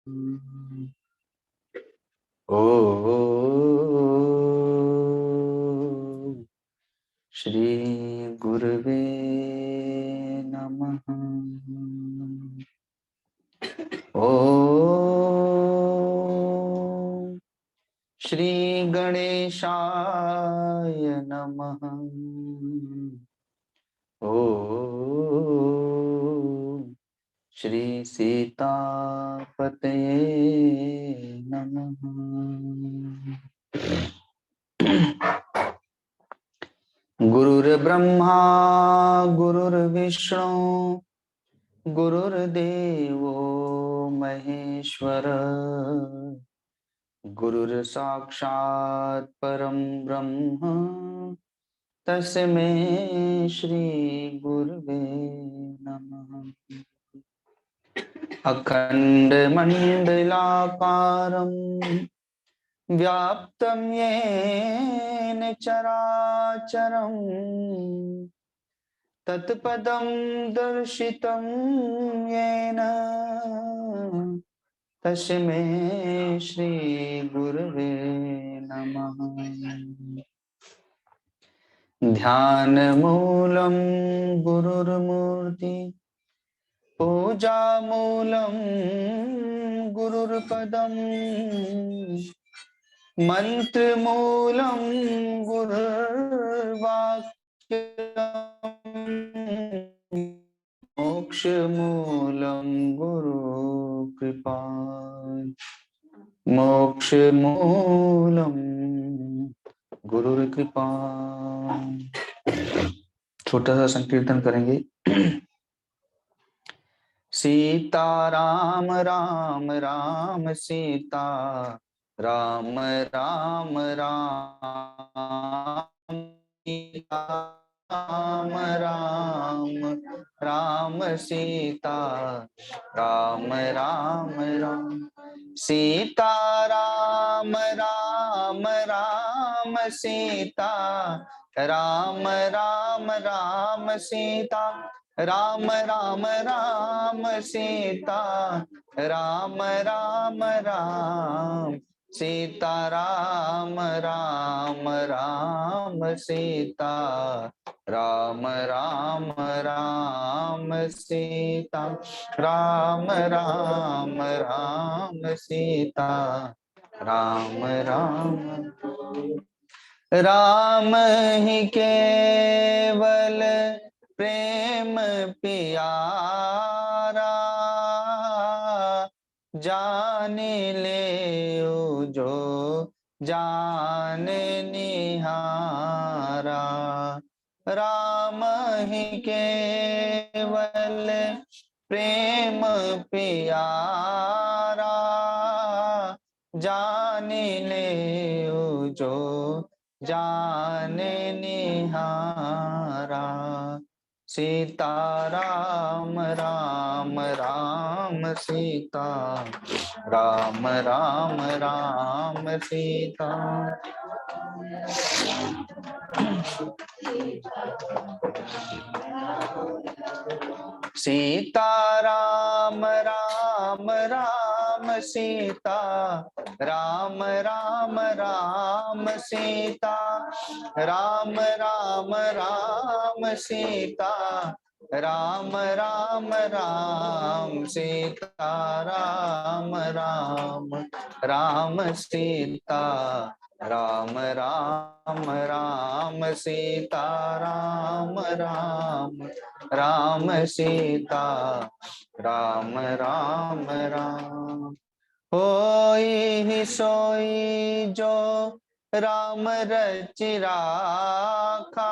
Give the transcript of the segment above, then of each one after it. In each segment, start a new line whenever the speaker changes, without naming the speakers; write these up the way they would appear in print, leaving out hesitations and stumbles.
ओ श्री गुरुवे नमः। ओ श्री गणेशाय नमः। ओ श्री सीतापतये नमः। गुरुर्ब्रह्मा गुरुर्विष्णु गुरुर्देवो महेश्वर, गुरुर्साक्षात् परं ब्रह्म तस्मै श्री गुरुवे नमः। अखण्डमण्डलाकारं व्याप्तं येन चराचरं तत्पदं दर्शितं येन तस्मै श्री गुरुवे नमः। ध्यानमूलं गुरुर्मूर्ति, पूजामूलं गुरुर्पदम्, मन्त्रमूलं गुरुर्वाक्यम्, मोक्षमूलं गुरुकृपा। मोक्षमूलं गुरुकृपा। छोटा सा संकीर्तन करेंगे। सीता राम राम राम सीता राम राम राम सीता राम राम राम सीता राम राम राम सीता राम राम राम सीता राम राम राम सीता राम राम राम सीता राम राम राम सीता राम राम राम सीता राम राम राम सीता राम राम राम सीता राम राम। राम ही केवल प्रेम प्यारा, जाने ले जो जान निहारा। राम ही केवल प्रेम प्यारा, जाने ले जो जाने निहारा। सीता राम राम राम सीता राम राम राम सीता। सीता राम राम राम सीता राम राम राम सीता राम राम राम सीता राम राम राम सीता राम राम राम सीता राम राम राम सीता राम राम राम सीता राम राम राम। होई ही सोई जो राम रचि राखा,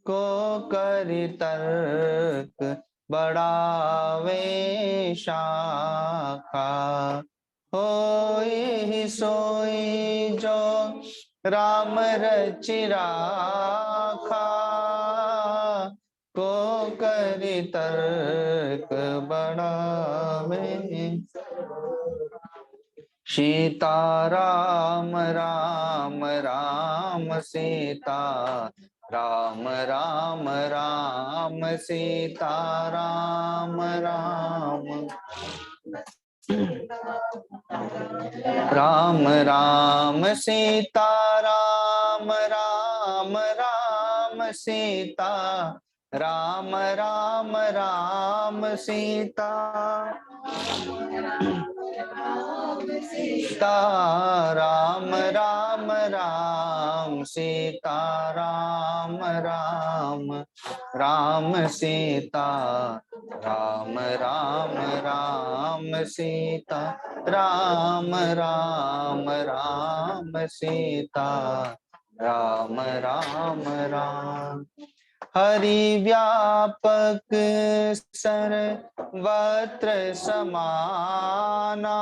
को करि तर्क बढ़ावे शाखा। होई ही सोई जो राम रचि राखा, को करि तर्क बढ़ावे। सीता राम राम राम सीता राम राम राम सीता राम राम राम राम सीता राम राम राम सीता राम राम राम सीता सीता राम राम राम सीता राम राम राम सीता राम राम राम सीता राम राम राम सीता राम राम राम हरि व्यापक सर्वत्र समाना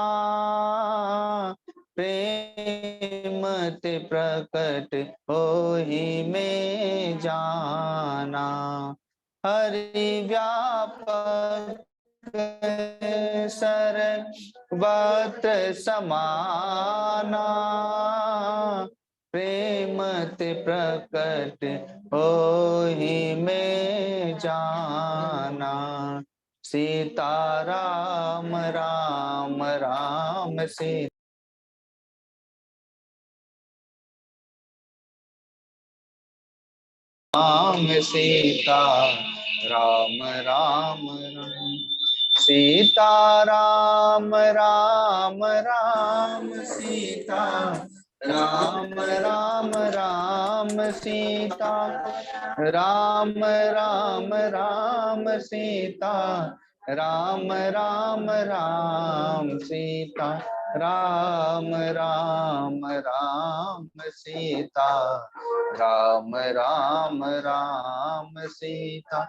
प्रेम ते प्रकट होहि में जाना हरि व्यापक सर्वत्र समाना प्रेम ते प्रकट होहि में जाना सीता राम राम राम सीता राम सीता राम राम राम सीता राम राम राम सीता राम राम राम सीता राम राम राम सीता राम राम राम सीता राम राम राम सीता राम राम राम सीता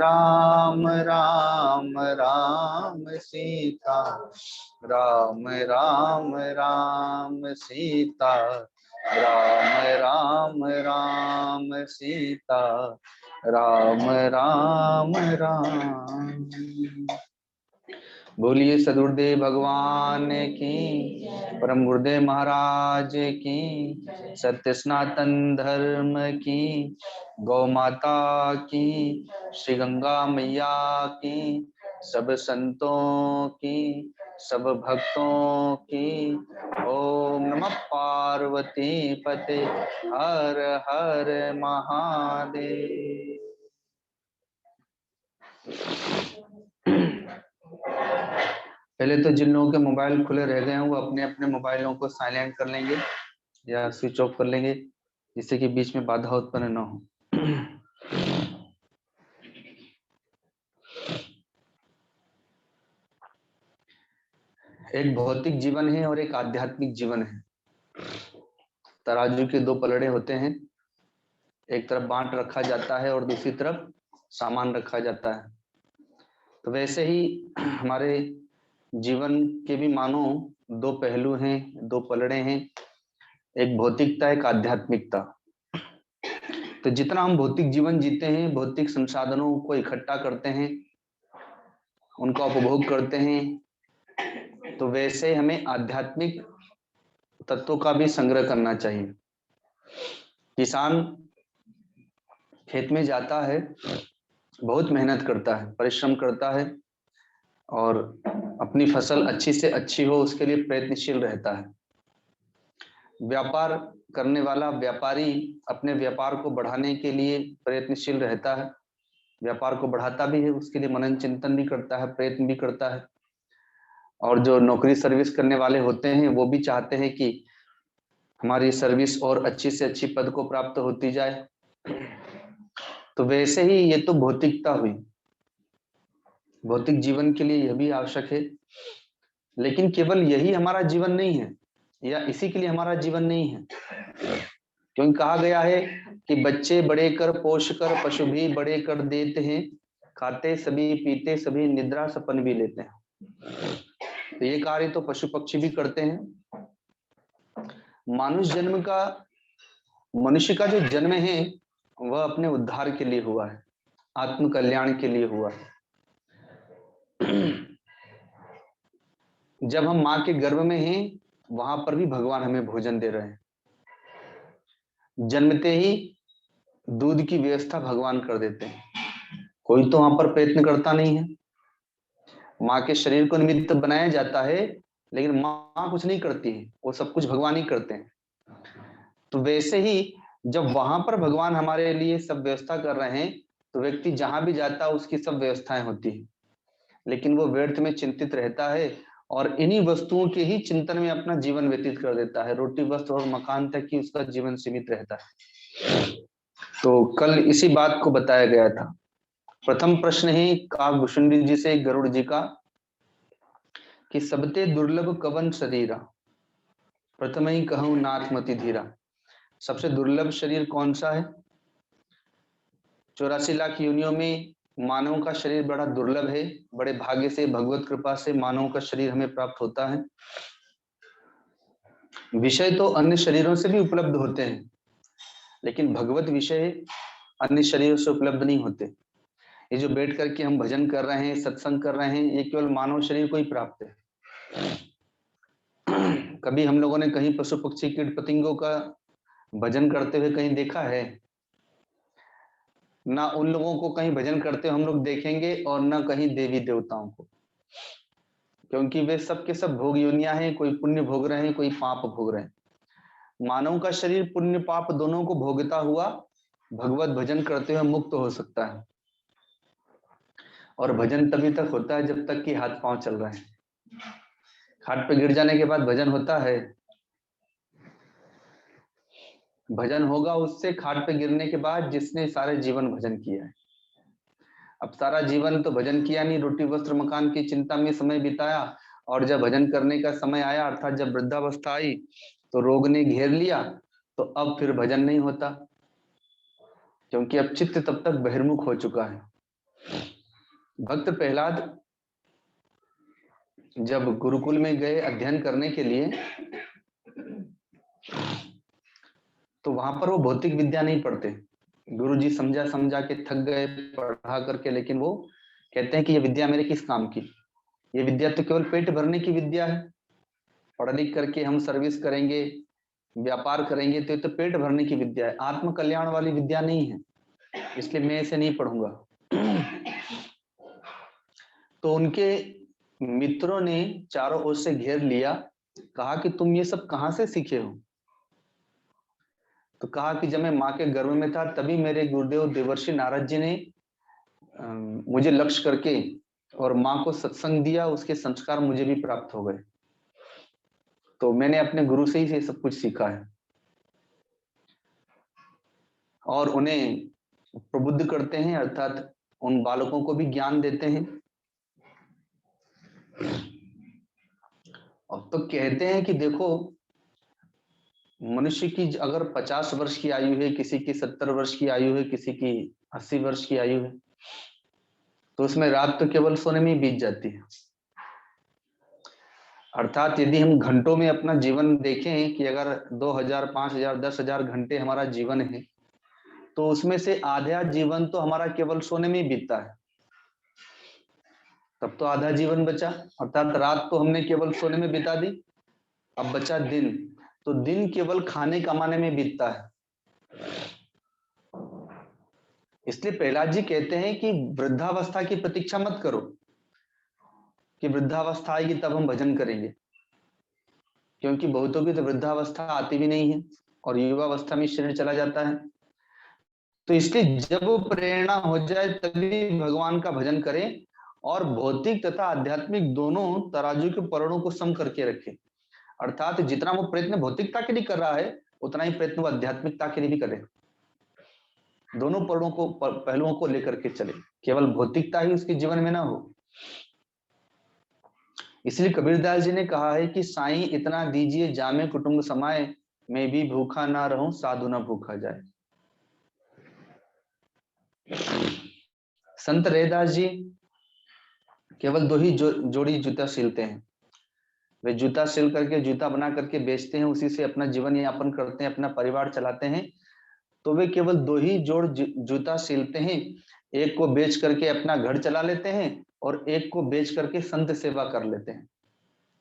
राम राम राम सीता राम राम राम सीता राम राम राम सीता राम राम राम। बोलिए सदगुरुदेव भगवान की, परम गुरुदेव महाराज की, सत्य सनातन धर्म की, गौ माता की, श्री गंगा मैया की, सब संतों की, सब भक्तों की। ओम नमः पार्वती पते हर हर महादेव। पहले तो जिन लोगों के मोबाइल खुले रह गए हैं वो अपने अपने मोबाइलों को साइलेंट कर लेंगे या स्विच ऑफ कर लेंगे, जिससे कि बीच में बाधा उत्पन्न न हो। एक भौतिक जीवन है और एक आध्यात्मिक जीवन है। तराजू के दो पलड़े होते हैं, एक तरफ बांट रखा जाता है और दूसरी तरफ सामान रखा जाता है। तो वैसे ही हमारे जीवन के भी मानो दो पहलू हैं, दो पलड़े हैं, एक भौतिकता एक आध्यात्मिकता। तो जितना हम भौतिक जीवन जीते हैं, भौतिक संसाधनों को इकट्ठा करते हैं, उनका उपभोग करते हैं, तो वैसे हमें आध्यात्मिक तत्वों का भी संग्रह करना चाहिए। किसान खेत में जाता है, बहुत मेहनत करता है, परिश्रम करता है और अपनी फसल अच्छी से अच्छी हो उसके लिए प्रयत्नशील रहता है। व्यापार करने वाला व्यापारी अपने व्यापार को बढ़ाने के लिए प्रयत्नशील रहता है, व्यापार को बढ़ाता भी है, उसके लिए मनन चिंतन भी करता है, प्रयत्न भी करता है। और जो नौकरी सर्विस करने वाले होते हैं वो भी चाहते हैं कि हमारी सर्विस और अच्छी से अच्छी पद को प्राप्त होती जाए। तो वैसे ही ये तो भौतिकता हुई, भौतिक जीवन के लिए यह भी आवश्यक है। लेकिन केवल यही हमारा जीवन नहीं है या इसी के लिए हमारा जीवन नहीं है, क्योंकि कहा गया है कि बच्चे बड़े कर पोष कर पशु भी बड़े कर देते हैं, खाते सभी पीते सभी निद्रा सपन भी लेते हैं। तो ये कार्य तो पशु पक्षी भी करते हैं। मनुष्य का जो जन्म है वह अपने उद्धार के लिए हुआ है, आत्म कल्याण के लिए हुआ है। जब हम माँ के गर्भ में हैं वहां पर भी भगवान हमें भोजन दे रहे हैं। जन्मते ही दूध की व्यवस्था भगवान कर देते हैं, कोई तो वहां पर प्रयत्न करता नहीं है। माँ के शरीर को निमित्त बनाया जाता है, लेकिन माँ कुछ नहीं करती है, वो सब कुछ भगवान ही करते हैं। तो वैसे ही जब वहां पर भगवान हमारे लिए सब व्यवस्था कर रहे हैं, तो व्यक्ति जहां भी जाता है उसकी सब व्यवस्थाएं होती है, लेकिन वो व्यर्थ में चिंतित रहता है और इन्हीं वस्तुओं के ही चिंतन में अपना जीवन व्यतीत कर देता है। रोटी वस्त्र और मकान तक ही उसका जीवन सीमित रहता है। तो कल इसी बात को बताया गया था। प्रथम प्रश्न है काकभूषुंडी जी से गरुड़ जी का कि सबते दुर्लभ कवन शरीरा, प्रथम ही कहूं नाथ मति धीरा। सबसे दुर्लभ शरीर कौन सा है? 84 लाख योनियों में मानव का शरीर बड़ा दुर्लभ है। बड़े भाग्य से, भगवत कृपा से मानव का शरीर हमें प्राप्त होता है। विषय तो अन्य शरीरों से भी उपलब्ध होते हैं, लेकिन भगवत विषय अन्य शरीरों से उपलब्ध नहीं होते। ये जो बैठ करके हम भजन कर रहे हैं, सत्संग कर रहे हैं, ये केवल मानव शरीर को ही प्राप्त है। कभी हम लोगों ने कहीं पशु पक्षी कीट पतंगों का भजन करते हुए कहीं देखा है? ना उन लोगों को कहीं भजन करते हुए हम लोग देखेंगे और ना कहीं देवी देवताओं को, क्योंकि वे सब के सब भोग योनियां हैं। कोई पुण्य भोग रहे हैं, कोई पाप भोग रहे हैं। मानव का शरीर पुण्य पाप दोनों को भोगता हुआ भगवत भजन करते हुए मुक्त हो सकता है। और भजन तभी तक होता है जब तक कि हाथ पांव चल रहे हैं। खाट पे गिर जाने के बाद भजन होता है? भजन होगा उससे खाट पे गिरने के बाद जिसने सारे जीवन भजन किया है। अब सारा जीवन तो भजन किया नहीं, रोटी वस्त्र मकान की चिंता में समय बिताया, और जब भजन करने का समय आया, अर्थात जब वृद्धावस्था आई, तो रोग ने घेर लिया, तो अब फिर भजन नहीं होता, क्योंकि अब चित्त तब तक बहिर्मुख हो चुका है। भक्त प्रहलाद जब गुरुकुल में गए अध्ययन करने के लिए, तो वहां पर वो भौतिक विद्या नहीं पढ़ते। गुरुजी समझा समझा के थक गए पढ़ा करके, लेकिन वो कहते हैं कि ये विद्या मेरे किस काम की? ये विद्या तो केवल पेट भरने की विद्या है। पढ़ लिख करके हम सर्विस करेंगे, व्यापार करेंगे, तो ये तो पेट भरने की विद्या है, आत्म कल्याण वाली विद्या नहीं है, इसलिए मैं इसे नहीं पढ़ूंगा। तो उनके मित्रों ने चारों ओर से घेर लिया, कहा कि तुम ये सब कहां से सीखे हो? तो कहा कि जब मैं माँ के गर्भ में था तभी मेरे गुरुदेव देवर्षि नारद जी ने मुझे लक्ष्य करके और माँ को सत्संग दिया, उसके संस्कार मुझे भी प्राप्त हो गए। तो मैंने अपने गुरु से ही ये सब कुछ सीखा है। और उन्हें प्रबुद्ध करते हैं, अर्थात उन बालकों को भी ज्ञान देते हैं। और तो कहते हैं कि देखो, मनुष्य की अगर 50 वर्ष की आयु है, किसी की 70 वर्ष की आयु है, किसी की 80 वर्ष की आयु है, तो उसमें रात तो केवल सोने में ही बीत जाती है। अर्थात यदि हम घंटों में अपना जीवन देखें कि अगर 2000, 5000, 10,000 घंटे हमारा जीवन है, तो उसमें से आधा जीवन तो हमारा केवल सोने में ही बीतता है। तब तो आधा जीवन बचा, अर्थात रात तो हमने केवल सोने में बिता दी, अब बचा दिन। तो दिन केवल खाने कमाने में बीतता है। इसलिए प्रहलाद जी कहते हैं कि वृद्धावस्था की प्रतीक्षा मत करो कि वृद्धावस्था आएगी तब हम भजन करेंगे, क्योंकि बहुतों की तो वृद्धावस्था आती भी नहीं है और युवावस्था में शरीर चला जाता है। तो इसलिए जब वो प्रेरणा हो जाए तभी भगवान का भजन करें, और भौतिक तथा आध्यात्मिक दोनों तराजू के पलड़ों को सम करके रखें। अर्थात जितना वो प्रयत्न भौतिकता के लिए कर रहा है, उतना ही प्रयत्न वो आध्यात्मिकता के लिए भी करे। दोनों पहलुओं को लेकर के चले, केवल भौतिकता ही उसके जीवन में ना हो। इसलिए कबीरदास जी ने कहा है कि साईं इतना दीजिए जामे कुटुंब समाए, मैं भी भूखा ना रहूं साधु ना भूखा जाए। संत रैदास जी केवल दो ही जोड़ी जूता सिलते हैं। वे जूता सिल करके, जूता बना करके बेचते हैं, उसी से अपना जीवन यापन करते हैं, अपना परिवार चलाते हैं। तो वे केवल दो ही जोड़ जूता सिलते हैं। एक को बेच करके अपना घर चला लेते हैं और एक को बेच करके संत सेवा कर लेते हैं।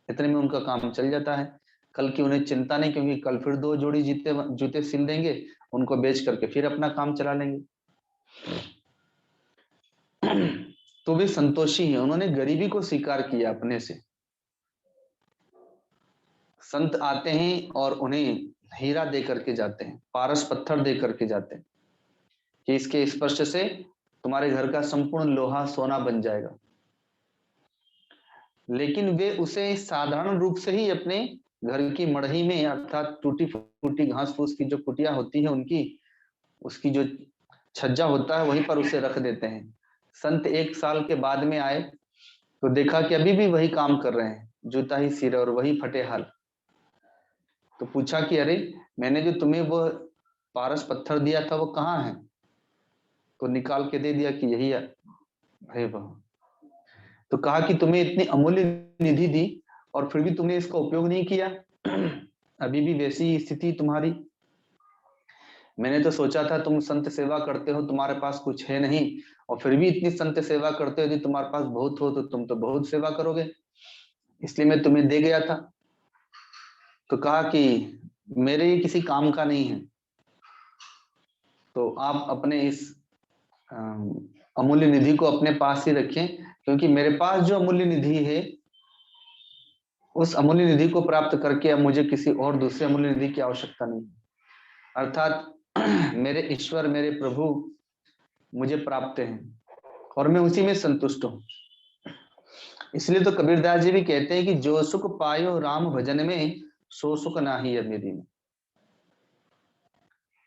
इतने में उनका काम चल जाता है। कल की उन्हें चिंता नहीं, क्योंकि कल फिर दो जोड़ी जूते सिल देंगे, उनको बेच करके फिर अपना काम चला लेंगे। तो वे संतोषी हैं, उन्होंने गरीबी को स्वीकार किया अपने से। संत आते हैं और उन्हें हीरा दे करके जाते हैं, पारस पत्थर दे करके जाते हैं कि इसके स्पर्श से तुम्हारे घर का संपूर्ण लोहा सोना बन जाएगा। लेकिन वे उसे साधारण रूप से ही अपने घर की मड़ही में, अर्थात टूटी फूटी घास फूस की जो कुटिया होती है उनकी, उसकी जो छज्जा होता है वहीं पर उसे रख देते हैं। संत 1 साल के बाद में आए तो देखा कि अभी भी वही काम कर रहे हैं, जूता ही सिर और वही फटे हाल। तो पूछा कि अरे, मैंने जो तुम्हें वो पारस पत्थर दिया था वो कहाँ है? तो निकाल के दे दिया कि यही है वह। तो कहा कि तुम्हें इतनी अमूल्य निधि दी और फिर भी तुमने इसका उपयोग नहीं किया। अभी भी वैसी स्थिति तुम्हारी। मैंने तो सोचा था तुम संत सेवा करते हो, तुम्हारे पास कुछ है नहीं, और फिर भी इतनी संत सेवा करते हो, यदि तुम्हारे पास बहुत हो तो तुम तो बहुत सेवा करोगे, इसलिए मैं तुम्हें दे गया था। तो कहा कि मेरे ये किसी काम का नहीं है, तो आप अपने इस अमूल्य निधि को अपने पास ही रखें, क्योंकि मेरे पास जो अमूल्य निधि है उस अमूल्य निधि को प्राप्त करके अब मुझे किसी और दूसरे अमूल्य निधि की आवश्यकता नहीं। अर्थात मेरे ईश्वर, मेरे प्रभु मुझे प्राप्त हैं और मैं उसी में संतुष्ट हूं। इसलिए तो कबीरदास जी भी कहते हैं कि जो सुख पायो राम भजन में, सो सुख नाही है मेरी में।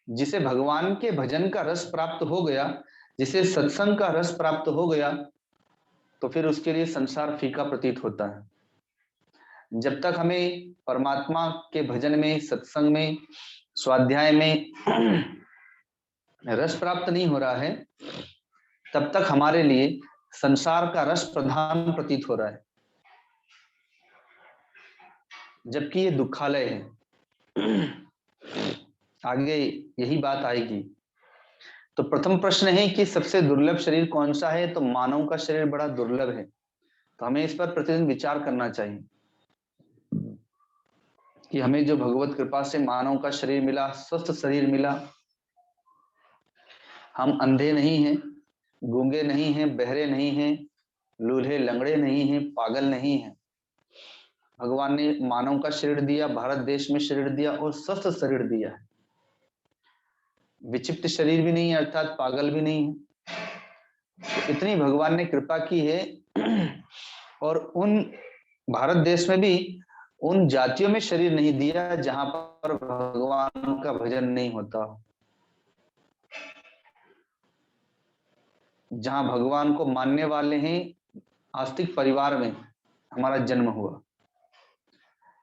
जिसे भगवान के भजन का रस प्राप्त हो गया, जिसे सत्संग का रस प्राप्त हो गया, तो फिर उसके लिए संसार फीका प्रतीत होता है। जब तक हमें परमात्मा के भजन में, सत्संग में, स्वाध्याय में रस प्राप्त नहीं हो रहा है, तब तक हमारे लिए संसार का रस प्रधान प्रतीत हो रहा है, जबकि ये दुखालय है। आगे यही बात आएगी। तो प्रथम प्रश्न है कि सबसे दुर्लभ शरीर कौन सा है? तो मानव का शरीर बड़ा दुर्लभ है, तो हमें इस पर प्रतिदिन विचार करना चाहिए कि हमें जो भगवत कृपा से मानव का शरीर मिला, स्वस्थ शरीर मिला, हम अंधे नहीं हैं, गूंगे नहीं हैं, बहरे नहीं हैं, लूल्हे लंगड़े नहीं हैं, पागल नहीं हैं। भगवान ने मानव का शरीर दिया, भारत देश में शरीर दिया और स्वस्थ शरीर दिया है। विक्षिप्त शरीर भी नहीं है, अर्थात पागल भी नहीं है। तो इतनी भगवान ने कृपा की है। और उन भारत देश में भी उन जातियों में शरीर नहीं दिया जहां पर भगवान का भजन नहीं होता, जहां भगवान को मानने वाले हैं, आस्तिक परिवार में हमारा जन्म हुआ।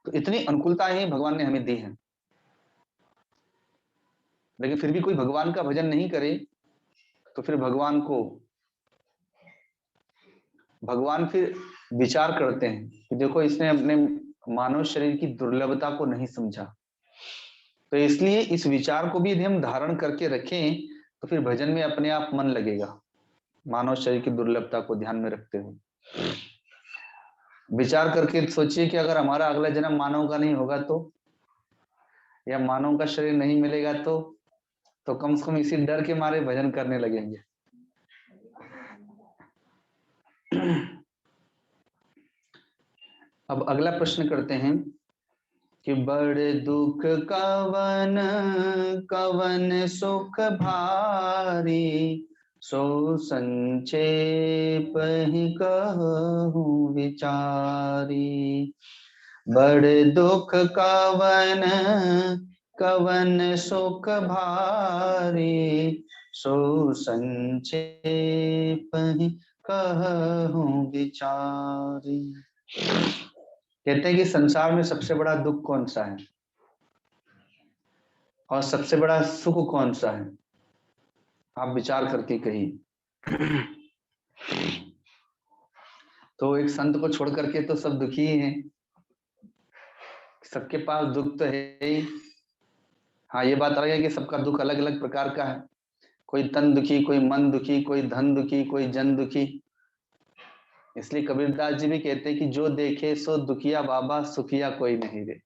तो इतनी अनुकूलताएं ही भगवान ने हमें दी हैं। लेकिन फिर भी कोई भगवान का भजन नहीं करे तो फिर भगवान फिर विचार करते हैं कि देखो, इसने अपने मानव शरीर की दुर्लभता को नहीं समझा। तो इसलिए इस विचार को भी यदि हम धारण करके रखें तो फिर भजन में अपने आप मन लगेगा, मानव शरीर की दुर्लभता को ध्यान में रखते हुए। विचार करके सोचिए कि अगर हमारा अगला जन्म मानव का नहीं होगा तो, या मानव का शरीर नहीं मिलेगा तो कम से कम इसी डर के मारे भजन करने लगेंगे। अब अगला प्रश्न करते हैं कि बड़े दुख कवन कवन सुख भारी, सो संक्षेप ही कहूँ विचारी। बड़े दुख कवन कवन सुख भारी, सो संक्षेप ही कहूँ विचारी। कहते हैं कि संसार में सबसे बड़ा दुख कौन सा है और सबसे बड़ा सुख कौन सा है? आप विचार करके कहिए। तो एक संत को छोड़ करके तो सब दुखी ही हैं, सबके पास दुख तो है ही। हाँ, ये बात अलग है कि सबका दुख अलग अलग प्रकार का है। कोई तन दुखी, कोई मन दुखी, कोई धन दुखी, कोई जन दुखी। इसलिए कबीरदास जी भी कहते हैं कि जो देखे सो दुखिया बाबा, सुखिया कोई नहीं रे।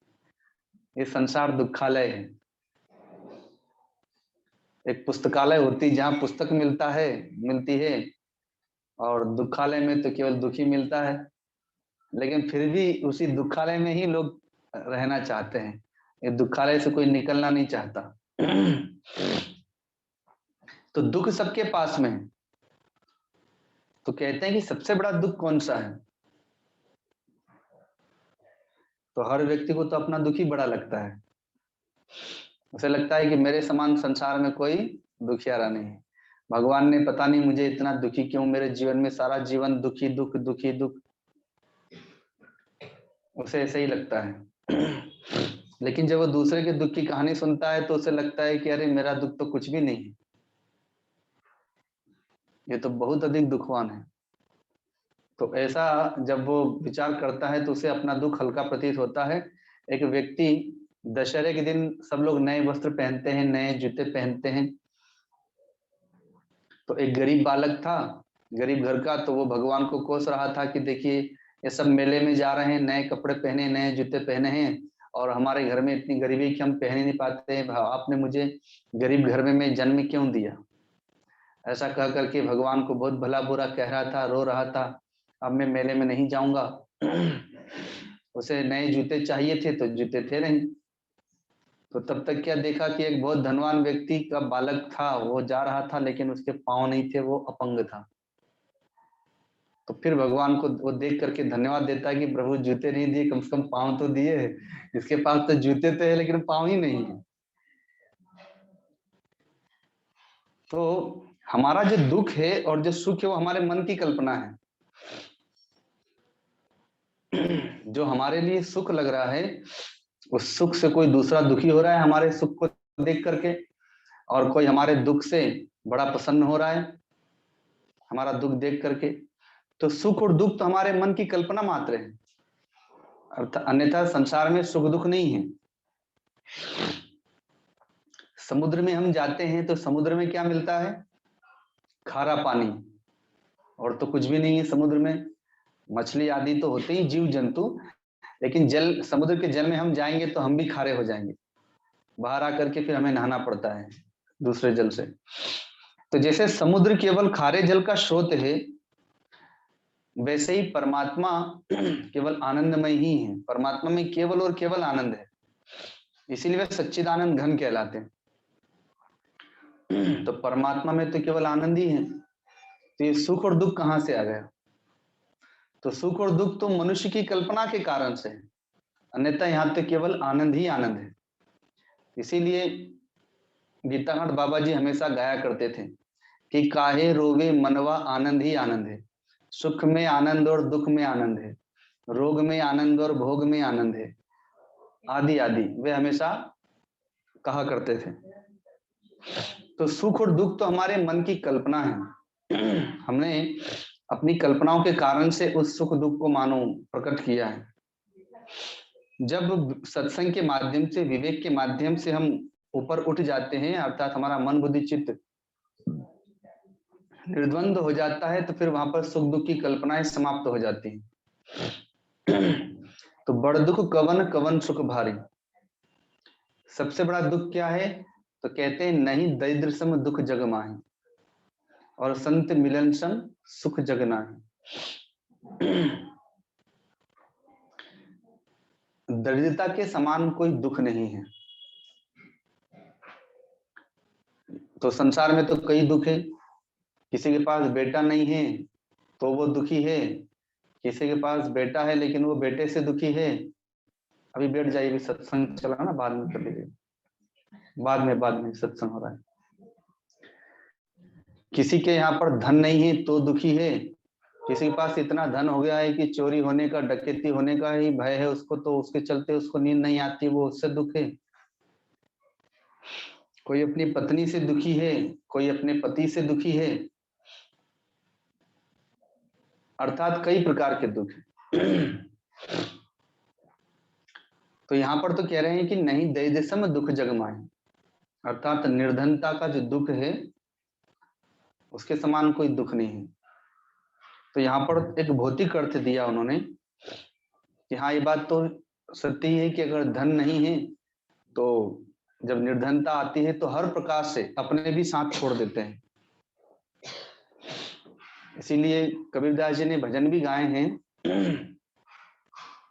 ये संसार दुखालय है। एक पुस्तकालय होती जहां पुस्तक मिलती है, और दुखालय में तो केवल दुख ही मिलता है, लेकिन फिर भी उसी दुखालय में ही लोग रहना चाहते हैं। ये दुखालय से कोई निकलना नहीं चाहता। तो दुख सबके पास में है। तो कहते हैं कि सबसे बड़ा दुख कौन सा है? तो हर व्यक्ति को तो अपना दुख ही बड़ा लगता है। उसे लगता है कि मेरे समान संसार में कोई दुखियारा नहीं है। भगवान ने पता नहीं मुझे इतना दुखी क्यों, मेरे जीवन में सारा जीवन दुखी दुख दुखी दुख, उसे ऐसे ही लगता है। लेकिन जब वो दूसरे के दुख की कहानी सुनता है तो उसे लगता है कि अरे मेरा दुख तो कुछ भी नहीं है, ये तो बहुत अधिक दुखवान है। तो ऐसा जब वो विचार करता है तो उसे अपना दुख हल्का प्रतीत होता है। एक व्यक्ति, दशहरे के दिन सब लोग नए वस्त्र पहनते हैं, नए जूते पहनते हैं। तो एक गरीब बालक था, गरीब घर का, तो वो भगवान को कोस रहा था कि देखिए ये सब मेले में जा रहे हैं, नए कपड़े पहने, नए जूते पहने हैं, और हमारे घर में इतनी गरीबी कि हम पहन ही नहीं पाते हैं। आपने मुझे गरीब घर में मैं जन्म क्यों दिया? ऐसा कह करके भगवान को बहुत भला बुरा कह रहा था, रो रहा था। अब मैं मेले में नहीं जाऊंगा। उसे नए जूते चाहिए थे तो जूते थे नहीं। तो तब तक क्या देखा कि एक बहुत धनवान व्यक्ति का बालक था, वो जा रहा था लेकिन उसके पांव नहीं थे, वो अपंग था। तो फिर भगवान को वो देख करके धन्यवाद देता है कि प्रभु जूते नहीं दिए, कम से कम पांव तो दिए। इसके पास तो जूते तो है लेकिन पांव ही नहीं है। तो हमारा जो दुख है और जो सुख है वो हमारे मन की कल्पना है। जो हमारे लिए सुख लग रहा है, उस सुख से कोई दूसरा दुखी हो रहा है हमारे सुख को देख करके, और कोई हमारे दुख से बड़ा प्रसन्न हो रहा है हमारा दुख देख करके। तो सुख और दुख तो हमारे मन की कल्पना मात्र है, अर्थात अन्यथा संसार में सुख दुख नहीं है। समुद्र में हम जाते हैं तो समुद्र में क्या मिलता है? खारा पानी, और तो कुछ भी नहीं है समुद्र में। मछली आदि तो होते ही जीव जंतु, लेकिन जल, समुद्र के जल में हम जाएंगे तो हम भी खारे हो जाएंगे, बाहर आकर के फिर हमें नहाना पड़ता है दूसरे जल से। तो जैसे समुद्र केवल खारे जल का स्रोत है, वैसे ही परमात्मा केवल आनंदमय ही है। परमात्मा में केवल और केवल आनंद है, इसीलिए वे सच्चिदानंद घन कहलाते हैं। तो परमात्मा में तो केवल आनंद ही है, तो ये सुख और दुख कहां से आ गया? तो सुख और दुख तो मनुष्य की कल्पना के कारण से है, अन्यथा यहां तो केवल आनंद ही आनंद है। इसीलिए गीताकांड बाबा जी हमेशा गाया करते थे कि काहे रोवे मनवा आनंद ही आनंद है, सुख में आनंद और दुख में आनंद है, रोग में आनंद और भोग में आनंद है, आदि आदि वे हमेशा कहा करते थे। तो सुख और दुख तो हमारे मन की कल्पना है। हमने अपनी कल्पनाओं के कारण से उस सुख दुख को मानो प्रकट किया है। जब सत्संग के माध्यम से, विवेक के माध्यम से हम ऊपर उठ जाते हैं, अर्थात हमारा मन बुद्धि चित्त निर्द्वंद हो जाता है, तो फिर वहां पर सुख दुख की कल्पनाएं समाप्त हो जाती हैं। तो बड़ दुख कवन कवन सुख भारी। सबसे बड़ा दुख क्या है? तो कहते हैं नहीं दरिद्र सम दुख जग माही, और संत मिलन सम सुख जग नाहि। दरिद्रता के समान कोई दुख नहीं है। तो संसार में तो कई दुख है। किसी के पास बेटा नहीं है तो वो दुखी है, किसी के पास बेटा है लेकिन वो बेटे से दुखी है। अभी बैठ जाइए, अभी सत्संग चला ना, बाद में कर लीजिए, बाद में सत्संग हो रहा है। किसी के यहाँ पर धन नहीं है तो दुखी है, किसी के पास इतना धन हो गया है कि चोरी होने का, डकैती होने का ही भय है उसको, तो उसके चलते उसको नींद नहीं आती, वो उससे दुख है। कोई अपनी पत्नी से दुखी है, कोई अपने पति से दुखी है, अर्थात कई प्रकार के दुख हैं। तो यहाँ पर तो कह रहे हैं कि नहीं दैदेशम दुख जगमाए, अर्थात निर्धनता का जो दुख है उसके समान कोई दुख नहीं है। तो यहाँ पर एक भौतिक अर्थ दिया उन्होंने कि हाँ ये बात तो सत्य ही है कि अगर धन नहीं है तो जब निर्धनता आती है तो हर प्रकार से अपने भी साथ छोड़ देते हैं। इसीलिए कबीरदास जी ने भजन भी गाए हैं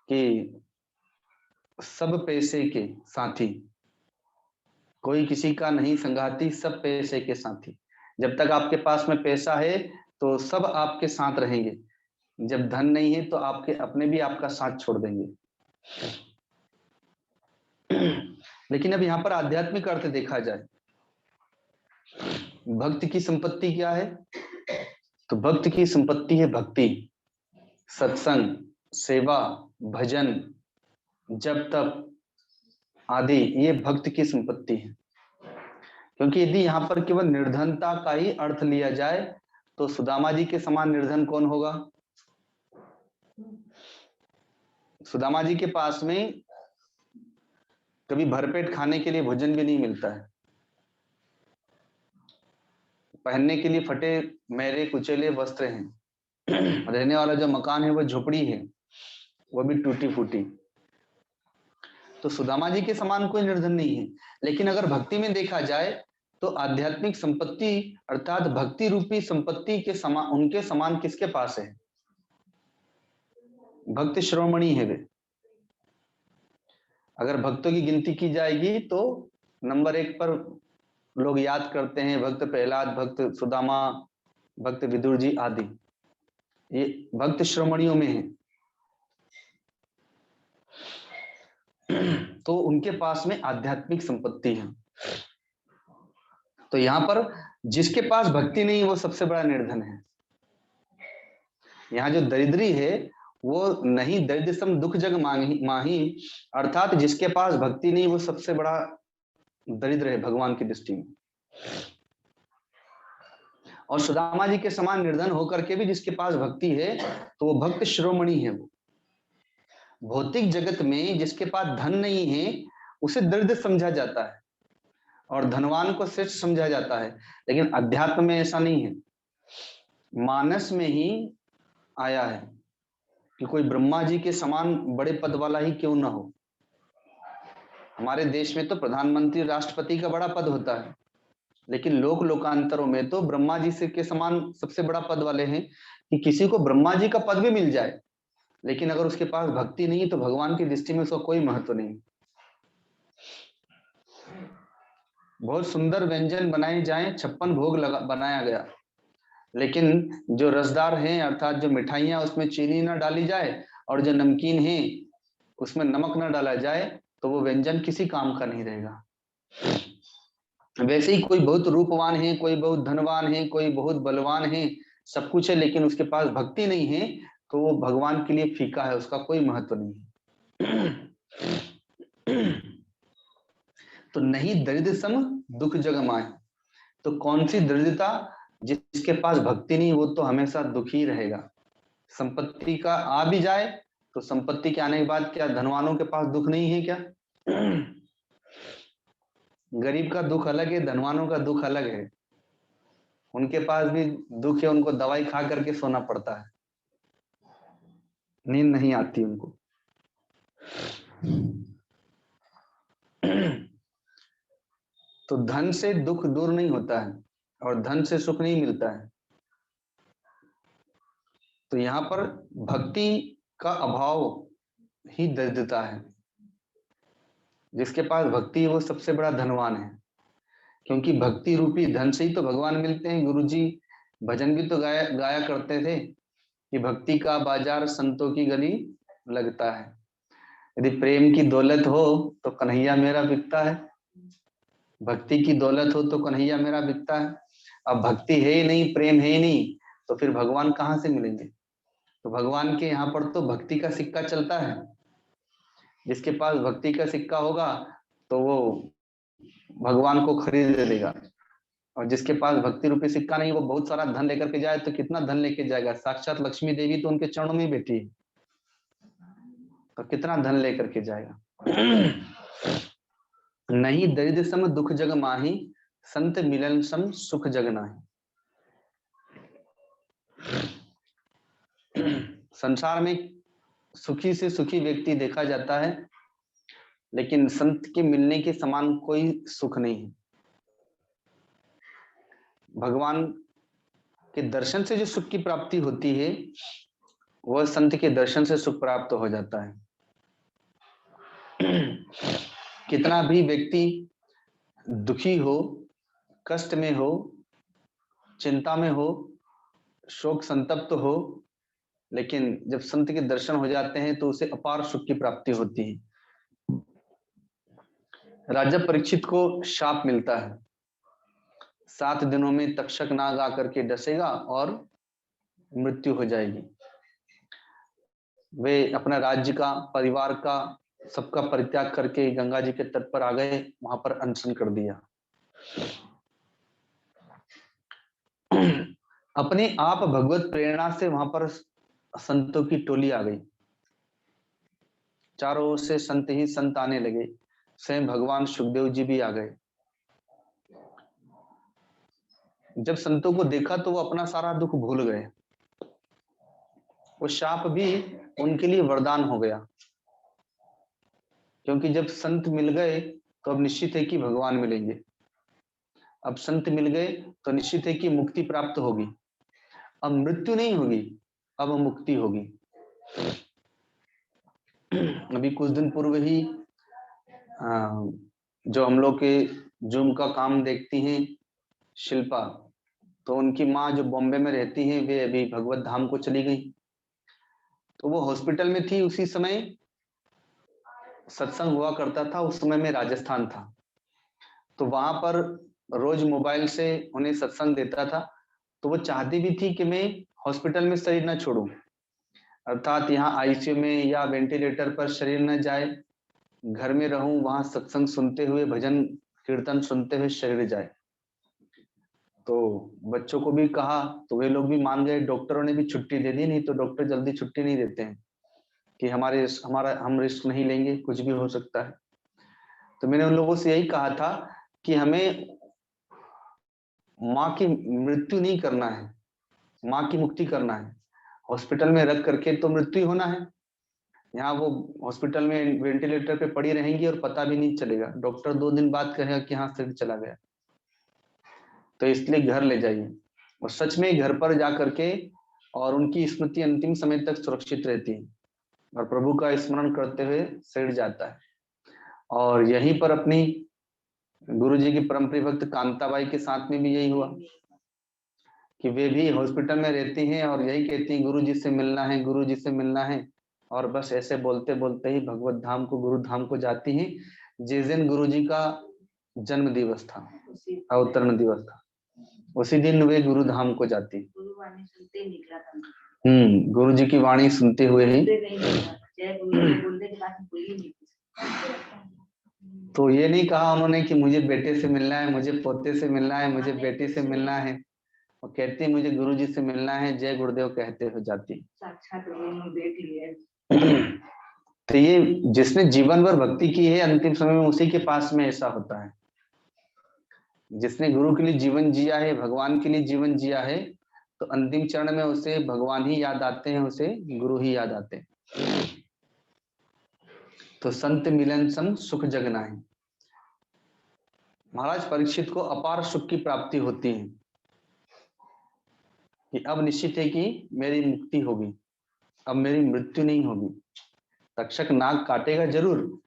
कि सब पैसे के साथी, कोई किसी का नहीं संगाती, सब पैसे के साथी। जब तक आपके पास में पैसा है तो सब आपके साथ रहेंगे, जब धन नहीं है तो आपके अपने भी आपका साथ छोड़ देंगे। लेकिन अब यहाँ पर आध्यात्मिक अर्थ देखा जाए, भक्त की संपत्ति क्या है? तो भक्त की संपत्ति है भक्ति, सत्संग, सेवा, भजन, जप तप आदि, ये भक्त की संपत्ति है। क्योंकि यदि यहाँ पर केवल निर्धनता का ही अर्थ लिया जाए तो सुदामा जी के समान निर्धन कौन होगा? सुदामा जी के पास में कभी भरपेट खाने के लिए भोजन भी नहीं मिलता है, पहनने के लिए फटे मेरे कुचेले वस्त्र हैं, रहने वाला जो मकान है वो झोपड़ी है, वो भी टूटी फूटी। तो सुदामा जी के समान कोई निर्धन नहीं है। लेकिन अगर भक्ति में देखा जाए तो आध्यात्मिक संपत्ति अर्थात भक्ति रूपी संपत्ति के समान, उनके समान किसके पास है? भक्त शिरोमणि है वे। अगर भक्तों की गिनती की जाएगी तो नंबर 1 पर लोग याद करते हैं भक्त प्रहलाद, भक्त सुदामा, भक्त विदुर जी आदि, ये भक्त शिरोमणियों में है। तो उनके पास में आध्यात्मिक संपत्ति है। तो यहां पर जिसके पास भक्ति नहीं वो सबसे बड़ा निर्धन है। यहाँ जो दरिद्री है वो नहीं दरिद्र सम दुख जग माही, अर्थात जिसके पास भक्ति नहीं वो सबसे बड़ा दरिद्र है भगवान की दृष्टि में। और सुदामा जी के समान निर्धन होकर के भी जिसके पास भक्ति है तो वो भक्त शिरोमणि है। वो भौतिक जगत में जिसके पास धन नहीं है उसे दरिद्र समझा जाता है और धनवान को श्रेष्ठ समझा जाता है, लेकिन अध्यात्म में ऐसा नहीं है। मानस में ही आया है कि कोई ब्रह्मा जी के समान बड़े पद वाला ही क्यों ना हो। हमारे देश में तो प्रधानमंत्री राष्ट्रपति का बड़ा पद होता है, लेकिन लोकांतरों में तो ब्रह्मा जी से के समान सबसे बड़ा पद वाले हैं कि किसी को ब्रह्मा जी का पद भी मिल जाए, लेकिन अगर उसके पास भक्ति नहीं तो भगवान की दृष्टि में उसका कोई महत्व नहीं। बहुत सुंदर व्यंजन बनाए जाएं, 56 भोग बनाया गया, लेकिन जो रसदार हैं अर्थात जो मिठाइयां उसमें चीनी ना डाली जाए और जो नमकीन है उसमें नमक ना डाला जाए तो वो व्यंजन किसी काम का नहीं रहेगा। वैसे ही कोई बहुत रूपवान है, कोई बहुत धनवान है, कोई बहुत बलवान है, सब कुछ है, लेकिन उसके पास भक्ति नहीं है तो वो भगवान के लिए फीका है, उसका कोई महत्व नहीं है। तो नहीं दरिद्र सम दुख जग माहे, तो कौन सी दरिद्रता? जिसके पास भक्ति नहीं वो तो हमेशा दुखी रहेगा। संपत्ति का आ भी जाए तो संपत्ति के आने के बाद क्या धनवानों के पास दुख नहीं है क्या? गरीब का दुख अलग है, धनवानों का दुख अलग है। उनके पास भी दुख है, उनको दवाई खा करके सोना पड़ता है, नींद नहीं आती उनको। तो धन से दुख दूर नहीं होता है और धन से सुख नहीं मिलता है। तो यहाँ पर भक्ति का अभाव ही दरिद्रता है। जिसके पास भक्ति है वो सबसे बड़ा धनवान है, क्योंकि भक्ति रूपी धन से ही तो भगवान मिलते हैं। गुरुजी भजन भी तो गाया करते थे कि भक्ति का बाजार संतों की गली लगता है, यदि प्रेम की दौलत हो तो कन्हैया मेरा बिकता है, भक्ति की दौलत हो तो कन्हैया मेरा बिकता है। अब भक्ति है ही नहीं, प्रेम है ही नहीं, तो फिर भगवान कहाँ से मिलेंगे? तो भगवान के यहाँ पर तो भक्ति का सिक्का चलता है। जिसके पास भक्ति का सिक्का होगा तो वो भगवान को खरीद लेगा, और जिसके पास भक्ति रूपी सिक्का नहीं वो बहुत सारा धन लेकर के जाए तो कितना धन लेके जाएगा? साक्षात लक्ष्मी देवी तो उनके चरणों में बैठी है, तो कितना धन लेकर के जाएगा? नहीं दरिद्र सम दुख जग माही, संत मिलन सम सुख जग नाही। संसार में सुखी से सुखी व्यक्ति देखा जाता है, लेकिन संत के मिलने के समान कोई सुख नहीं है। भगवान कि दर्शन से जो सुख की प्राप्ति होती है वह संत के दर्शन से सुख प्राप्त हो जाता है। कितना भी व्यक्ति दुखी हो, कष्ट में हो, चिंता में हो, शोक संतप्त हो, लेकिन जब संत के दर्शन हो जाते हैं तो उसे अपार सुख की प्राप्ति होती है। राजा परीक्षित को शाप मिलता है, 7 दिनों में तक्षक नाग आकर के डसेगा और मृत्यु हो जाएगी। वे अपना राज्य का, परिवार का, सबका परित्याग करके गंगा जी के तट पर आ गए, वहां पर अनशन कर दिया। अपने आप भगवत प्रेरणा से वहां पर संतों की टोली आ गई, चारों ओर से संत ही संत आने लगे, स्वयं भगवान सुखदेव जी भी आ गए। जब संतों को देखा तो वो अपना सारा दुख भूल गए, वो शाप भी उनके लिए वरदान हो गया, क्योंकि जब संत मिल गए तो अब निश्चित है कि भगवान मिलेंगे। अब संत मिल गए तो निश्चित है कि मुक्ति प्राप्त होगी। अब मृत्यु नहीं होगी, अब मुक्ति होगी। अभी कुछ दिन पूर्व ही जो हम लोग के जूम का काम देखती हैं शिल्पा, तो उनकी माँ जो बॉम्बे में रहती हैं, वे अभी भगवत धाम को चली गई। तो वो हॉस्पिटल में थी, उसी समय सत्संग हुआ करता था। उस समय मैं राजस्थान था, तो वहां पर रोज मोबाइल से उन्हें सत्संग देता था। तो वो चाहती भी थी कि मैं हॉस्पिटल में शरीर न छोड़ूं, अर्थात यहाँ आईसीयू में या वेंटिलेटर पर शरीर न जाए, घर में रहूं, वहां सत्संग सुनते हुए, भजन कीर्तन सुनते हुए शरीर जाए। तो बच्चों को भी कहा तो वे लोग भी मान गए, डॉक्टरों ने भी छुट्टी दे दी, नहीं तो डॉक्टर जल्दी छुट्टी नहीं देते हैं कि हम रिस्क नहीं लेंगे, कुछ भी हो सकता है। तो मैंने उन लोगों से यही कहा था कि हमें माँ की मृत्यु नहीं करना है, माँ की मुक्ति करना है। हॉस्पिटल में रख करके तो मृत्यु होना है, यहाँ वो हॉस्पिटल में वेंटिलेटर पे पड़ी रहेंगी और पता भी नहीं चलेगा, डॉक्टर 2 दिन बाद कहेगा कि हाँ शरीर चला गया। तो इसलिए घर ले जाइए, और सच में घर पर जा करके और उनकी स्मृति अंतिम समय तक सुरक्षित रहती है और प्रभु का स्मरण करते हुए शरीर जाता है। और यहीं पर अपनी गुरु जी की परम प्रिय भक्त कांताबाई के साथ में भी यही हुआ कि वे भी हॉस्पिटल में रहती हैं और यही कहती हैं गुरु जी से मिलना है, गुरु जी से मिलना है, और बस ऐसे बोलते बोलते ही भगवत धाम को, गुरु धाम को जाती हैं। जिस दिन गुरु जी का जन्म दिवस था, अवतरण दिवस था, उसी दिन वे गुरु धाम को जाती। गुरु जी की वाणी सुनते हुए ही। तो ये नहीं कहा उन्होंने कि मुझे बेटे से मिलना है, मुझे पोते से मिलना है, मुझे बेटी से मिलना है, वो कहती मुझे गुरु जी से मिलना है, जय गुरुदेव कहते हो जाती। साक्षात बेटी है। तो ये जिसने जीवन भर भक्ति की है, अंतिम समय में उसी के पास में ऐसा होता है। जिसने गुरु के लिए जीवन जिया है, भगवान के लिए जीवन जिया है, तो अंतिम चरण में उसे भगवान ही याद आते हैं, उसे गुरु ही याद आते हैं। तो संत मिलन सम सुख जग नाहि। महाराज परीक्षित को अपार सुख की प्राप्ति होती है कि अब निश्चित है कि मेरी मुक्ति होगी, अब मेरी मृत्यु नहीं होगी। तक्षक नाग काटेगा जरूर,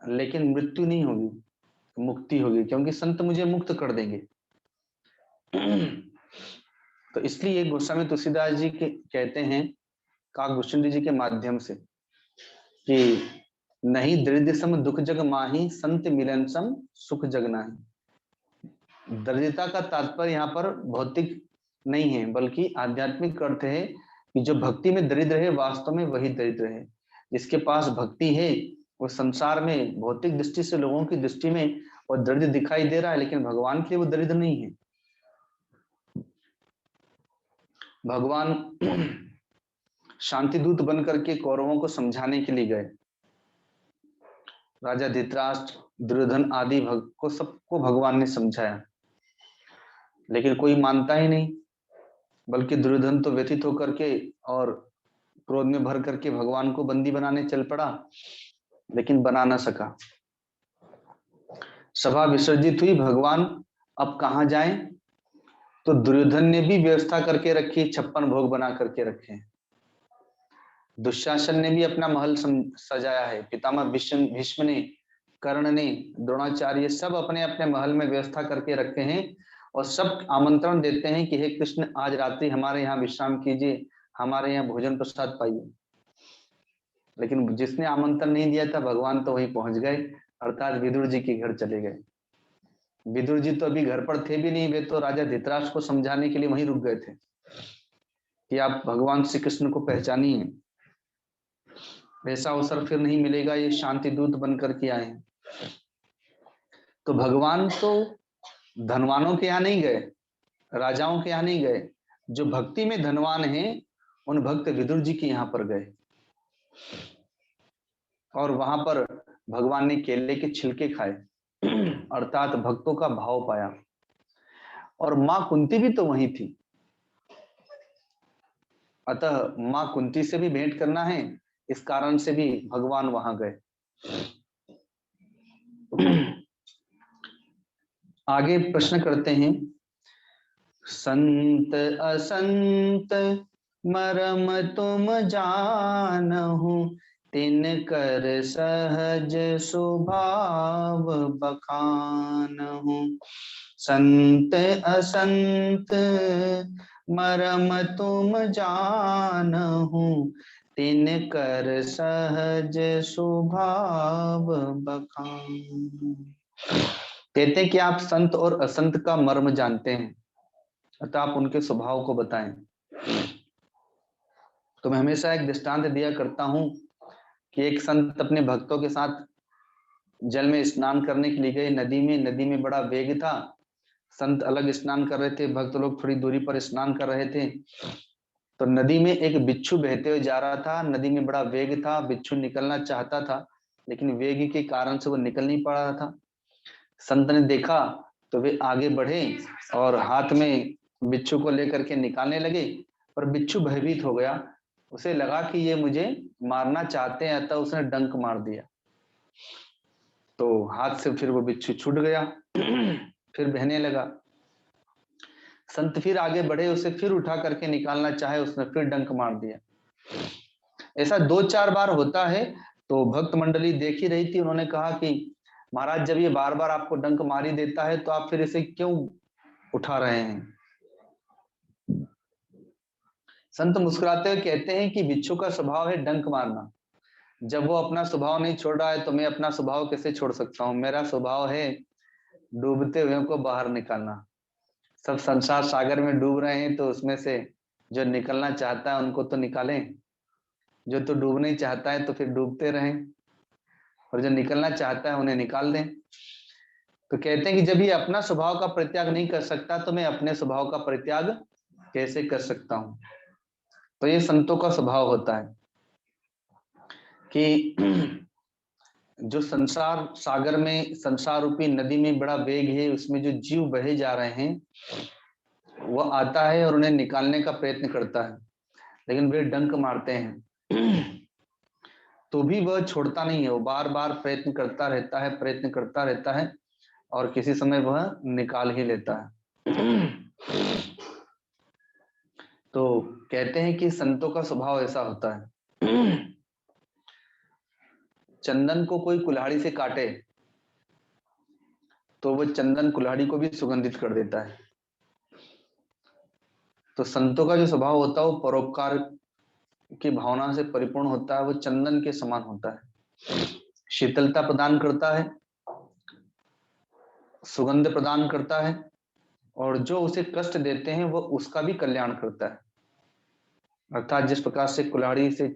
लेकिन मृत्यु नहीं होगी, मुक्ति होगी, क्योंकि संत मुझे मुक्त कर देंगे। तो इसलिए गोस्वामी तुलसीदास जी के कहते हैं काकभूषण जी के माध्यम से कि नहीं दरिद्र सम दुख जग माही, संत मिलन सम सुख जग नाहि। दरिद्रता का तात्पर्य यहाँ पर भौतिक नहीं है, बल्कि आध्यात्मिक अर्थ है कि जो भक्ति में दरिद्र है, वास्तव में वही दरिद्र है। जिसके पास भक्ति है वो संसार में भौतिक दृष्टि से, लोगों की दृष्टि में वो दरिद्र दिखाई दे रहा है, लेकिन भगवान के लिए वो दरिद्र नहीं है। भगवान शांतिदूत बन करके कौरवों को समझाने के लिए गए। राजा धृतराष्ट्र, दुर्योधन आदि को सबको भगवान ने समझाया, लेकिन कोई मानता ही नहीं, बल्कि दुर्योधन तो व्यथित होकर के और क्रोध में भर करके भगवान को बंदी बनाने चल पड़ा, लेकिन बना ना सका। सभा विसर्जित हुई, भगवान अब कहाँ जाएं? तो दुर्योधन ने भी व्यवस्था करके रखी, 56 भोग बना करके रखे हैं। दुशासन ने भी अपना महल सजाया है, पितामह भीष्म ने, कर्ण ने, द्रोणाचार्य, सब अपने अपने महल में व्यवस्था करके रखे हैं और सब आमंत्रण देते हैं कि हे कृष्ण, आज रात्रि हमारे यहाँ विश्राम कीजिए, हमारे यहाँ भोजन प्रसाद पाइए। लेकिन जिसने आमंत्रण नहीं दिया था, भगवान तो वहीं पहुंच गए, अर्थात विदुर जी के घर चले गए। विदुर जी तो अभी घर पर थे भी नहीं, वे तो राजा धृतराष्ट्र को समझाने के लिए वहीं रुक गए थे कि आप भगवान श्री कृष्ण को पहचानिए, वैसा अवसर फिर नहीं मिलेगा, ये शांति दूत बनकर के आए हैं। तो भगवान तो धनवानों के यहाँ नहीं गए, राजाओं के यहाँ नहीं गए, जो भक्ति में धनवान हैं उन भक्त विदुर जी के यहाँ पर गए और वहां पर भगवान ने केले के छिलके खाए, अर्थात भक्तों का भाव पाया। और मां कुंती भी तो वहीं थी, अतः मां कुंती से भी भेंट करना है, इस कारण से भी भगवान वहां गए। आगे प्रश्न करते हैं, संत असंत मरम तुम जानहु, तिन कर सहज स्वभाव बखानहु। संत असंत मरम तुम जानहु, तिन कर सहज स्वभाव बखानहु। कहते हैं कि आप संत और असंत का मर्म जानते हैं, अतः आप उनके स्वभाव को बताएं। तो मैं हमेशा एक दृष्टांत दिया करता हूं कि एक संत अपने भक्तों के साथ जल में स्नान करने के लिए गए, नदी में बड़ा वेग था, संत अलग स्नान कर रहे थे, भक्त लोग थोड़ी दूरी पर स्नान कर रहे थे। तो नदी में एक बिच्छू बहते हुए जा रहा था, नदी में बड़ा वेग था, बिच्छू निकलना चाहता था लेकिन वेग के कारण से वो निकल नहीं पा रहा था। संत ने देखा तो वे आगे बढ़े और हाथ में बिच्छू को लेकर के निकालने लगे, पर बिच्छू भयभीत हो गया, उसे लगा कि ये मुझे मारना चाहते हैं, अतः उसने डंक मार दिया। तो हाथ से फिर वो बिच्छू छूट गया, फिर बहने लगा। संत फिर आगे बढ़े, उसे फिर उठा करके निकालना चाहे, उसने फिर डंक मार दिया। ऐसा 2-4 बार होता है। तो भक्त मंडली देख ही रही थी, उन्होंने कहा कि महाराज, जब ये बार बार आपको डंक मारी देता है तो आप फिर इसे क्यों उठा रहे हैं? संत मुस्कुराते हुए कहते हैं कि बिच्छू का स्वभाव है डंक मारना, जब वो अपना स्वभाव नहीं छोड़ रहा है तो मैं अपना स्वभाव कैसे छोड़ सकता हूँ? मेरा स्वभाव है डूबते हुए को बाहर निकालना। सब संसार सागर में डूब रहे हैं तो उसमें से जो निकलना चाहता है उनको तो निकालें, जो तो डूबना ही चाहता है तो फिर डूबते रहें, और जो निकलना चाहता है उन्हें निकाल दें। तो कहते हैं कि जब ये अपना स्वभाव का परित्याग नहीं कर सकता तो मैं अपने स्वभाव का परित्याग कैसे कर सकता हूं? तो ये संतों का स्वभाव होता है कि जो संसार सागर में, संसार रूपी नदी में बड़ा वेग है, उसमें जो जीव बहे जा रहे हैं, वह आता है और उन्हें निकालने का प्रयत्न करता है, लेकिन वे डंक मारते हैं तो भी वह छोड़ता नहीं है, वो बार बार प्रयत्न करता रहता है, प्रयत्न करता रहता है और किसी समय वह निकाल ही लेता है। तो कहते हैं कि संतों का स्वभाव ऐसा होता है। चंदन को कोई कुल्हाड़ी से काटे तो वह चंदन कुल्हाड़ी को भी सुगंधित कर देता है। तो संतों का जो स्वभाव होता है वो परोपकार की भावना से परिपूर्ण होता है, वो चंदन के समान होता है, शीतलता प्रदान करता है, सुगंध प्रदान करता है, और जो उसे कष्ट देते हैं वो उसका भी कल्याण करता है। अर्थात जिस प्रकार से कुल्हाड़ी से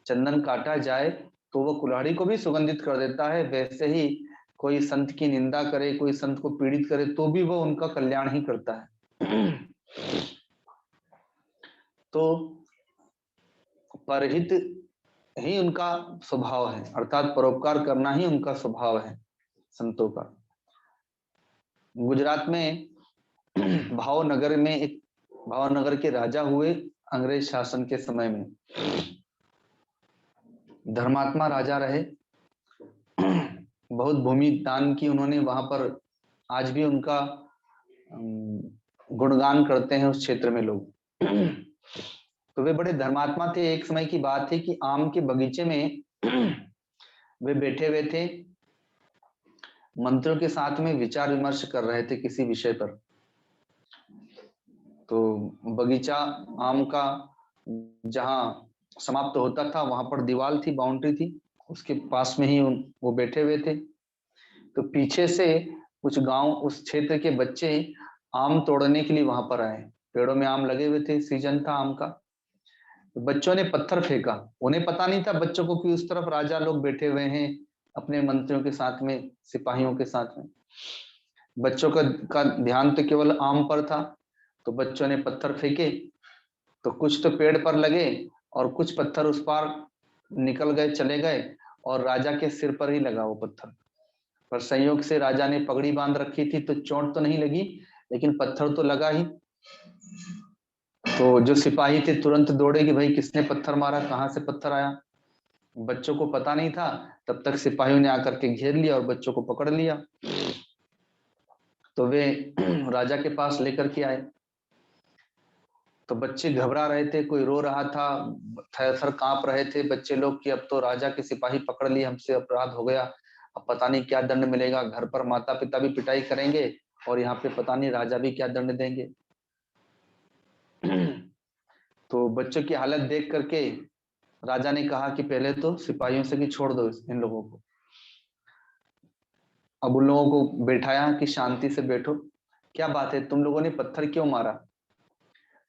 चंदन काटा जाए तो वो कुल्हाड़ी को भी सुगंधित कर देता है, वैसे ही कोई संत की निंदा करे, कोई संत को पीड़ित करे तो भी वो उनका कल्याण ही करता है। तो परहित ही उनका स्वभाव है, अर्थात परोपकार करना ही उनका स्वभाव है संतों का। गुजरात में भावनगर में एक, भावनगर के राजा हुए अंग्रेज शासन के समय में, धर्मात्मा राजा रहे, बहुत भूमि दान की उन्होंने वहां पर, आज भी उनका गुणगान करते हैं उस क्षेत्र में लोग। तो वे बड़े धर्मात्मा थे। एक समय की बात है कि आम के बगीचे में वे बैठे हुए थे, मंत्रियों के साथ में विचार विमर्श कर रहे थे किसी विषय पर। तो बगीचा आम का जहां समाप्त होता था वहां पर दीवार थी, बाउंड्री थी, उसके पास में ही वो बैठे हुए थे। तो पीछे से कुछ गांव, उस क्षेत्र के बच्चे आम तोड़ने के लिए वहां पर आए। पेड़ों में आम लगे हुए थे, सीजन था आम का। तो बच्चों ने पत्थर फेंका। उन्हें पता नहीं था बच्चों को कि उस तरफ राजा लोग बैठे हुए हैं अपने मंत्रियों के साथ में, सिपाहियों के साथ में। बच्चों का ध्यान तो केवल आम पर था। तो बच्चों ने पत्थर फेंके, तो कुछ तो पेड़ पर लगे और कुछ पत्थर उस पार निकल गए, चले गए, और राजा के सिर पर ही लगा वो पत्थर। पर संयोग से राजा ने पगड़ी बांध रखी थी तो चोट तो नहीं लगी, लेकिन पत्थर तो लगा ही। तो जो सिपाही थे तुरंत दौड़े कि भाई किसने पत्थर मारा, कहां से पत्थर आया। बच्चों को पता नहीं था। तब तक सिपाहियों ने आकर के घेर लिया और बच्चों को पकड़ लिया। तो वे राजा के पास लेकर के आए। तो बच्चे घबरा रहे थे, कोई रो रहा था, थर-थर कांप रहे थे बच्चे लोग कि अब तो राजा के सिपाही पकड़ लिए, हमसे अपराध हो गया, अब पता नहीं क्या दंड मिलेगा। घर पर माता पिता भी पिटाई करेंगे और यहाँ पे पता नहीं राजा भी क्या दंड देंगे। तो बच्चों की हालत देख करके राजा ने कहा कि पहले तो सिपाहियों से कि छोड़ दो इन लोगों को। अब उन लोगों को बैठाया कि शांति से बैठो, क्या बात है, तुम लोगों ने पत्थर क्यों मारा।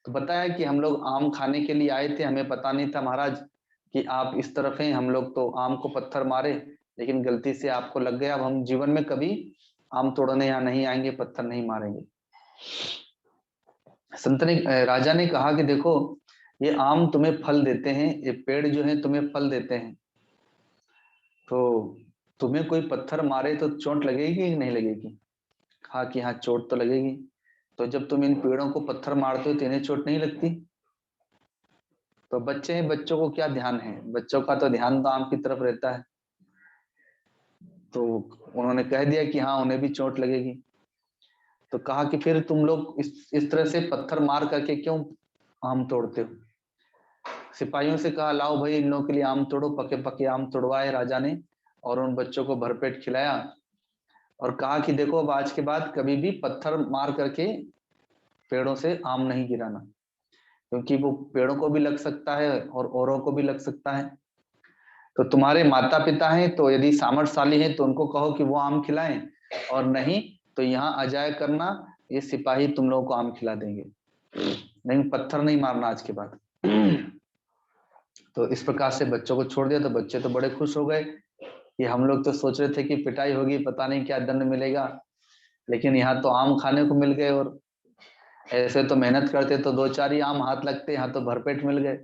तो बताया कि हम लोग आम खाने के लिए आए थे, हमें पता नहीं था महाराज कि आप इस तरफ हैं, हम लोग तो आम को पत्थर मारे, लेकिन गलती से आपको लग गया। अब हम जीवन में कभी आम तोड़ने यहाँ नहीं आएंगे, पत्थर नहीं मारेंगे। संत ने, राजा ने कहा कि देखो ये आम तुम्हें फल देते हैं, ये पेड़ जो है तुम्हें फल देते हैं, तो तुम्हें कोई पत्थर मारे तो चोट लगेगी कि नहीं लगेगी। कहा कि हाँ चोट तो लगेगी। तो जब तुम इन पेड़ों को पत्थर मारते हो तो इन्हें चोट नहीं लगती। तो बच्चे हैं, बच्चों को क्या ध्यान है, बच्चों का तो ध्यान तो आम की तरफ रहता है। तो उन्होंने कह दिया कि हाँ उन्हें भी चोट लगेगी। तो कहा कि फिर तुम लोग इस तरह से पत्थर मार करके क्यों आम तोड़ते हो। सिपाहियों से कहा लाओ भाई इन लोगों के लिए आम तोड़ो। पके पके आम तोड़वाए राजा ने और उन बच्चों को भरपेट खिलाया और कहा कि देखो अब आज के बाद कभी भी पत्थर मार करके पेड़ों से आम नहीं गिराना, क्योंकि वो पेड़ों को भी लग सकता है और औरों को भी लग सकता है। तो तुम्हारे माता पिता हैं तो यदि सामर्थ्यशाली हैं तो उनको कहो कि वो आम खिलाएं, और नहीं तो यहाँ आ जाया करना, ये सिपाही तुम लोगों को आम खिला देंगे, लेकिन पत्थर नहीं मारना आज के बाद। तो इस प्रकार से बच्चों को छोड़ दिया। तो बच्चे तो बड़े खुश हो गए कि हम लोग तो सोच रहे थे कि पिटाई होगी, पता नहीं क्या दंड मिलेगा, लेकिन यहाँ तो आम खाने को मिल गए, और ऐसे तो मेहनत करते तो दो चार ही आम हाथ लगते, यहाँ तो भरपेट मिल गए।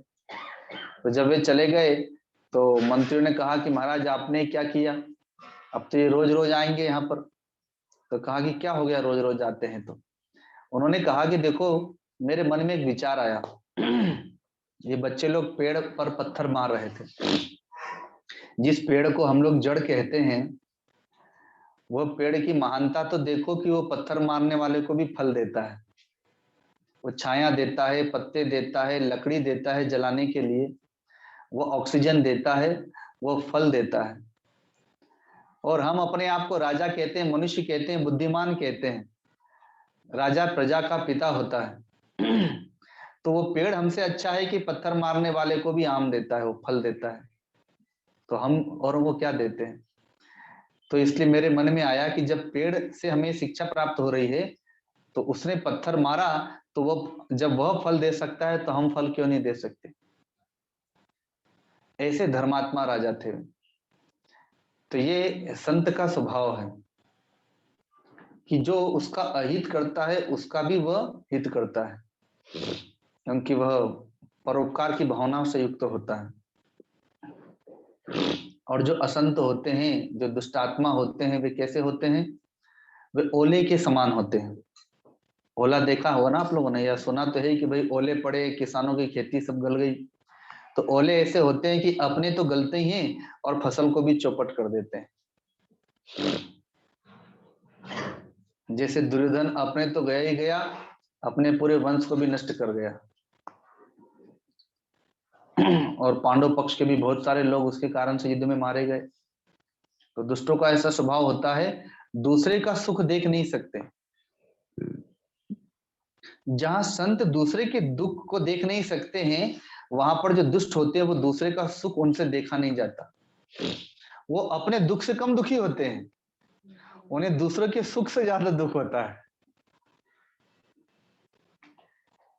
तो जब वे चले गए तो मंत्रियों ने कहा कि महाराज आपने क्या किया, अब तो ये रोज रोज आएंगे यहाँ पर। तो कहा कि क्या हो गया रोज रोज आते हैं। तो उन्होंने कहा कि देखो मेरे मन में एक विचार आया। ये बच्चे लोग पेड़ पर पत्थर मार रहे थे, जिस पेड़ को हम लोग जड़ कहते हैं, वह पेड़ की महानता तो देखो कि वो पत्थर मारने वाले को भी फल देता है। वो छाया देता है, पत्ते देता है, लकड़ी देता है जलाने के लिए, वो ऑक्सीजन देता है, वो फल देता है। और हम अपने आप को राजा कहते हैं, मनुष्य कहते हैं, बुद्धिमान कहते हैं। राजा प्रजा का पिता होता है। तो वो पेड़ हमसे अच्छा है कि पत्थर मारने वाले को भी आम देता है, वो फल देता है। तो हम औरों को क्या देते हैं। तो इसलिए मेरे मन में आया कि जब पेड़ से हमें शिक्षा प्राप्त हो रही है तो उसने पत्थर मारा, तो वो जब वह फल दे सकता है तो हम फल क्यों नहीं दे सकते। ऐसे धर्मात्मा राजा थे। तो ये संत का स्वभाव है कि जो उसका अहित करता है उसका भी वह हित करता है, क्योंकि वह परोपकार की भावना से युक्त होता है। और जो असंत होते हैं, जो दुष्टात्मा होते हैं, वे कैसे होते हैं, वे ओले के समान होते हैं। ओला देखा होगा ना आप लोगों ने, या सुना तो है कि भाई ओले पड़े, किसानों की खेती सब गल गई। तो ओले ऐसे होते हैं कि अपने तो गलते ही हैं और फसल को भी चौपट कर देते हैं। जैसे दुर्योधन अपने तो गया ही गया, अपने पूरे वंश को भी नष्ट कर गया। और पांडव पक्ष के भी बहुत सारे लोग उसके कारण से युद्ध में मारे गए। तो दुष्टों का ऐसा स्वभाव होता है, दूसरे का सुख देख नहीं सकते। जहां संत दूसरे के दुख को देख नहीं सकते हैं, वहां पर जो दुष्ट होते हैं वो दूसरे का सुख उनसे देखा नहीं जाता। वो अपने दुख से कम दुखी होते हैं, उन्हें दूसरों के सुख से ज्यादा दुख होता है।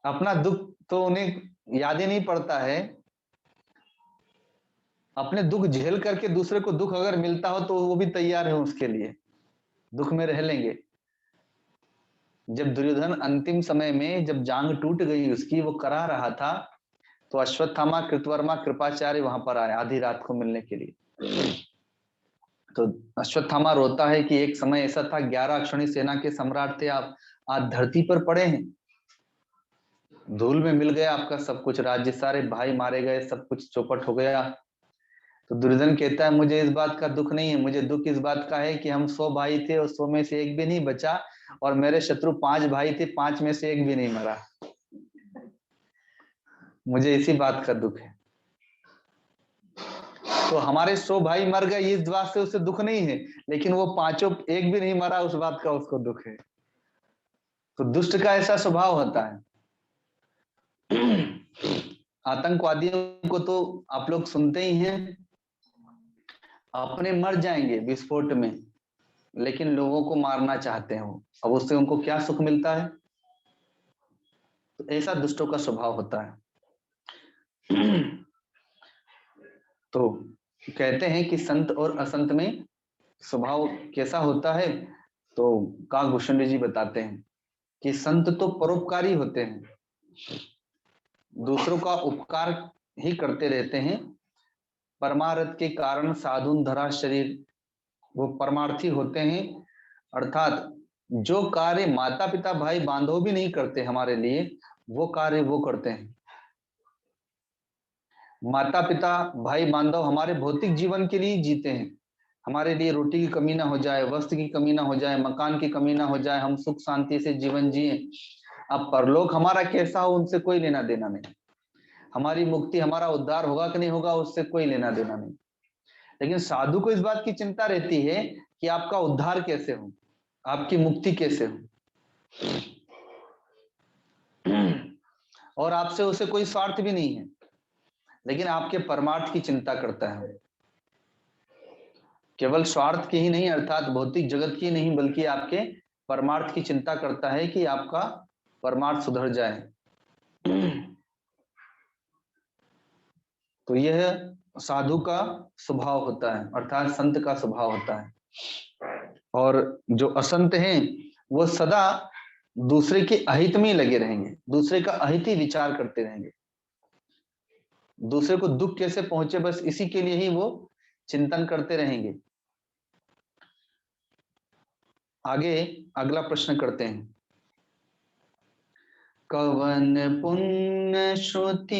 अपना दुख तो उन्हें याद ही नहीं पड़ता है। अपने दुख झेल करके दूसरे को दुख अगर मिलता हो तो वो भी तैयार है उसके लिए, दुख में रह लेंगे। जब दुर्योधन अंतिम समय में जब जांग टूट गई उसकी, वो करा रहा था, तो अश्वत्थामा कृतवर्मा कृपाचार्य वहां पर आए आधी रात को मिलने के लिए। तो अश्वत्थामा रोता है कि एक समय ऐसा था, 11 अक्षौणी सेना के सम्राट थे आप, आज धरती पर पड़े हैं, धूल में मिल गया आपका सब कुछ, राज्य सारे भाई मारे गए, सब कुछ चौपट हो गया। तो दुर्योधन कहता है मुझे इस बात का दुख नहीं है, मुझे दुख इस बात का है कि हम 100 भाई थे और 100 में से एक भी नहीं बचा, और मेरे शत्रु 5 भाई थे, 5 में से एक भी नहीं मरा, मुझे इसी बात का दुख है। तो हमारे 100 भाई मर गए इस बात से उसे दुख नहीं है, लेकिन वो पांचों एक भी नहीं मरा उस बात का उसको दुख है। तो दुष्ट का ऐसा स्वभाव होता है। आतंकवादियों को तो आप लोग सुनते ही हैं, अपने मर जाएंगे विस्फोट में, लेकिन लोगों को मारना चाहते हैं वो। अब उससे उनको क्या सुख मिलता है? तो ऐसा दुष्टों का स्वभाव होता है। तो कहते हैं कि संत और असंत में स्वभाव कैसा होता है, तो काकभूषण जी बताते हैं कि संत तो परोपकारी होते हैं, दूसरों का उपकार ही करते रहते हैं, परमार्थ के कारण साधुन धरा शरीर, वो परमार्थी होते हैं। अर्थात जो कार्य माता पिता भाई बांधव भी नहीं करते हमारे लिए, वो कार्य वो करते हैं। माता पिता भाई बांधव हमारे भौतिक जीवन के लिए जीते हैं, हमारे लिए रोटी की कमी ना हो जाए, वस्त्र की कमी ना हो जाए, मकान की कमी ना हो जाए, हम सुख शांति से जीवन जिए। अब परलोक हमारा कैसा हो उनसे कोई लेना देना नहीं, हमारी मुक्ति हमारा उद्धार होगा कि नहीं होगा उससे कोई लेना देना नहीं। लेकिन साधु को इस बात की चिंता रहती है कि आपका उद्धार कैसे हो, आपकी मुक्ति कैसे हो। और आपसे उसे कोई स्वार्थ भी नहीं है, लेकिन आपके परमार्थ की चिंता करता है। केवल स्वार्थ की ही नहीं, अर्थात भौतिक जगत की नहीं, बल्कि आपके परमार्थ की चिंता करता है कि आपका परमार्थ सुधर जाए। तो यह साधु का स्वभाव होता है, अर्थात संत का स्वभाव होता है। और जो असंत हैं वो सदा दूसरे के अहित में लगे रहेंगे, दूसरे का अहित ही विचार करते रहेंगे, दूसरे को दुख कैसे पहुंचे बस इसी के लिए ही वो चिंतन करते रहेंगे। आगे अगला प्रश्न करते हैं। कवन पुण्य श्रुति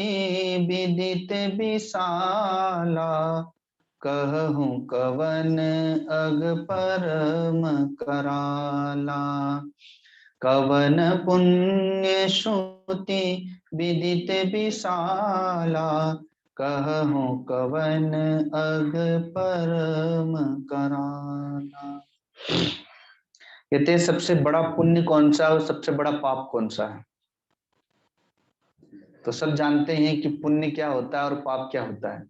विदित विशाला, कहूँ कवन अग परम कराला। कवन पुण्य श्रुति विदित विशाला, कहूँ कवन अग परम कराला। कहते हैं सबसे बड़ा पुण्य कौन सा और सबसे बड़ा पाप कौन सा है? तो सब जानते हैं कि पुण्य क्या होता है और पाप क्या होता है,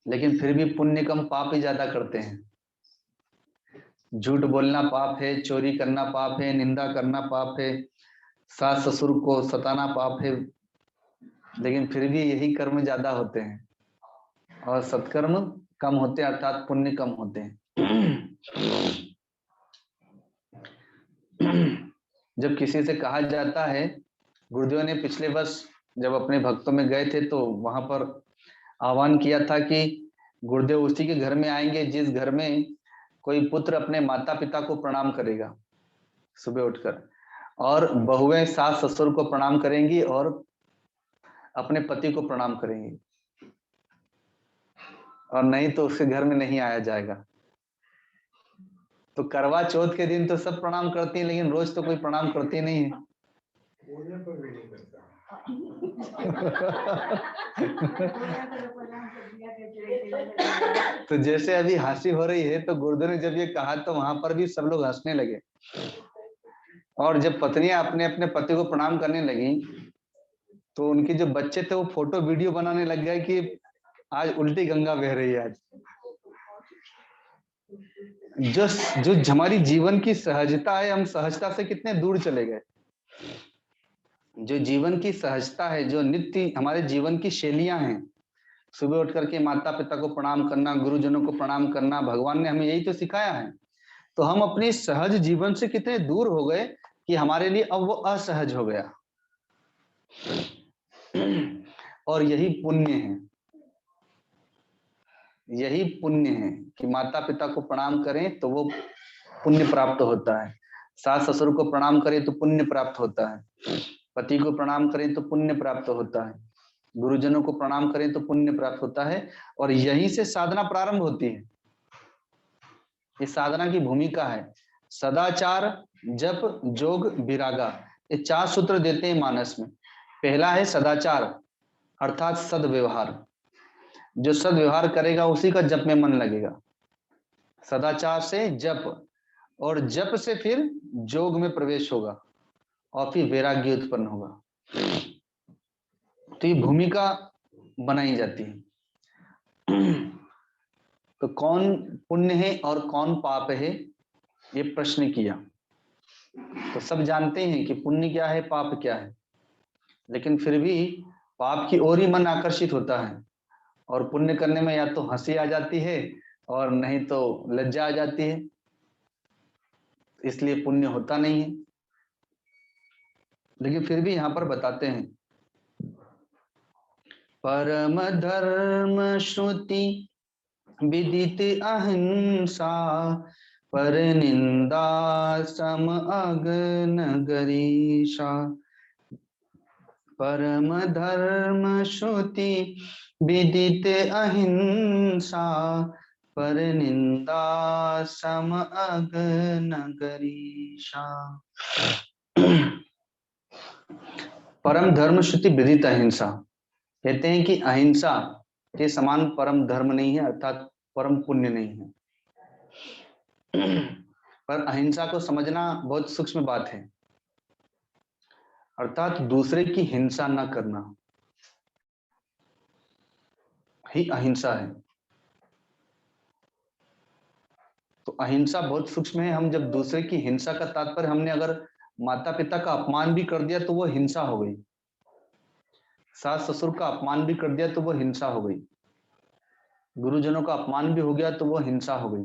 लेकिन फिर भी पुण्य कम पाप ही ज्यादा करते हैं। झूठ बोलना पाप है, चोरी करना पाप है, निंदा करना पाप है, सास ससुर को सताना पाप है, लेकिन फिर भी यही कर्म ज्यादा होते हैं और सत्कर्म कम होते हैं, अर्थात पुण्य कम होते हैं। जब किसी से कहा जाता है, गुरुदेव ने पिछले वर्ष जब अपने भक्तों में गए थे तो वहां पर आह्वान किया था कि गुरुदेव उसी के घर में आएंगे जिस घर में कोई पुत्र अपने माता पिता को प्रणाम करेगा सुबह उठकर, और बहुएं सास ससुर को प्रणाम करेंगी और अपने पति को प्रणाम करेंगी, और नहीं तो उसके घर में नहीं आया जाएगा। तो करवा चौथ के दिन तो सब प्रणाम करती हैं, लेकिन रोज तो कोई प्रणाम करती नहीं है।
बोलने पर भी नहीं करता।
तो जैसे अभी हंसी हो रही है, तो गुरुदेव ने जब ये कहा तो वहां पर भी सब लोग हंसने लगे। और जब पत्नियां अपने अपने पति को प्रणाम करने लगी, तो उनके जो बच्चे थे वो फोटो वीडियो बनाने लग गए कि आज उल्टी गंगा बह रही है। आज जो जो हमारी जीवन की सहजता है, हम सहजता से कितने दूर चले गए। जो जीवन की सहजता है, जो नित्य हमारे जीवन की शैलियां हैं, सुबह उठ करके माता पिता को प्रणाम करना, गुरुजनों को प्रणाम करना, भगवान ने हमें यही तो सिखाया है। तो हम अपनी सहज जीवन से कितने दूर हो गए कि हमारे लिए अब वो असहज हो गया। और यही पुण्य है, यही पुण्य है कि माता पिता को प्रणाम करें तो वो पुण्य प्राप्त होता है। सास ससुर को प्रणाम करें तो पुण्य प्राप्त होता है। पति को प्रणाम करें तो पुण्य प्राप्त होता है। गुरुजनों को प्रणाम करें तो पुण्य प्राप्त होता है। और यहीं से साधना प्रारंभ होती है। ये साधना की भूमिका है। सदाचार, जप, जोग, विरागा, ये 4 सूत्र देते हैं मानस में। पहला है सदाचार, अर्थात सदव्यवहार। जो सदव्यवहार करेगा उसी का जप में मन लगेगा। सदाचार से जप, और जप से फिर जोग में प्रवेश होगा, और फिर वैराग्य उत्पन्न होगा। तो ये भूमिका बनाई जाती है। तो कौन पुण्य है और कौन पाप है, ये प्रश्न किया। तो सब जानते हैं कि पुण्य क्या है, पाप क्या है, लेकिन फिर भी पाप की ओर ही मन आकर्षित होता है। और पुण्य करने में या तो हंसी आ जाती है और नहीं तो लज्जा आ जाती है, इसलिए पुण्य होता नहीं है। लेकिन फिर भी यहां पर बताते हैं, परम धर्म श्रुति विदित अहिंसा, पर निंदा सम अग्न गरीषा। परम धर्म श्रुति विदित अहिंसा, पर निंदा सम अग्न गरीषा। परम धर्म श्रुति विदित अहिंसा, कहते हैं कि अहिंसा के समान परम धर्म नहीं है, अर्थात परम पुण्य नहीं है। पर अहिंसा को समझना बहुत सूक्ष्म बात है, अर्थात दूसरे की हिंसा न करना ही अहिंसा है। तो अहिंसा बहुत सूक्ष्म है। हम जब दूसरे की हिंसा का तात्पर्य, हमने अगर माता पिता का अपमान भी कर दिया तो वो हिंसा हो गई, सास ससुर का अपमान भी कर दिया तो वो हिंसा हो गई, गुरुजनों का अपमान भी हो गया तो वो हिंसा हो गई।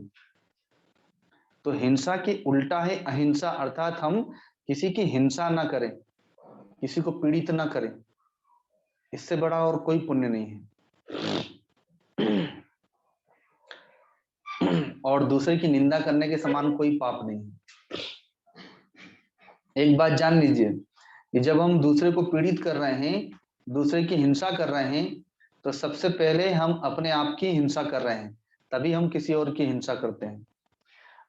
तो हिंसा के उल्टा है अहिंसा, अर्थात हम किसी की हिंसा ना करें, किसी को पीड़ित ना करें। इससे बड़ा और कोई पुण्य नहीं है। और दूसरे की निंदा करने के समान कोई पाप नहीं है। एक बात जान लीजिए कि जब हम दूसरे को पीड़ित कर रहे हैं, दूसरे की हिंसा कर रहे हैं, तो सबसे पहले हम अपने आप की हिंसा कर रहे हैं, तभी हम किसी और की हिंसा करते हैं।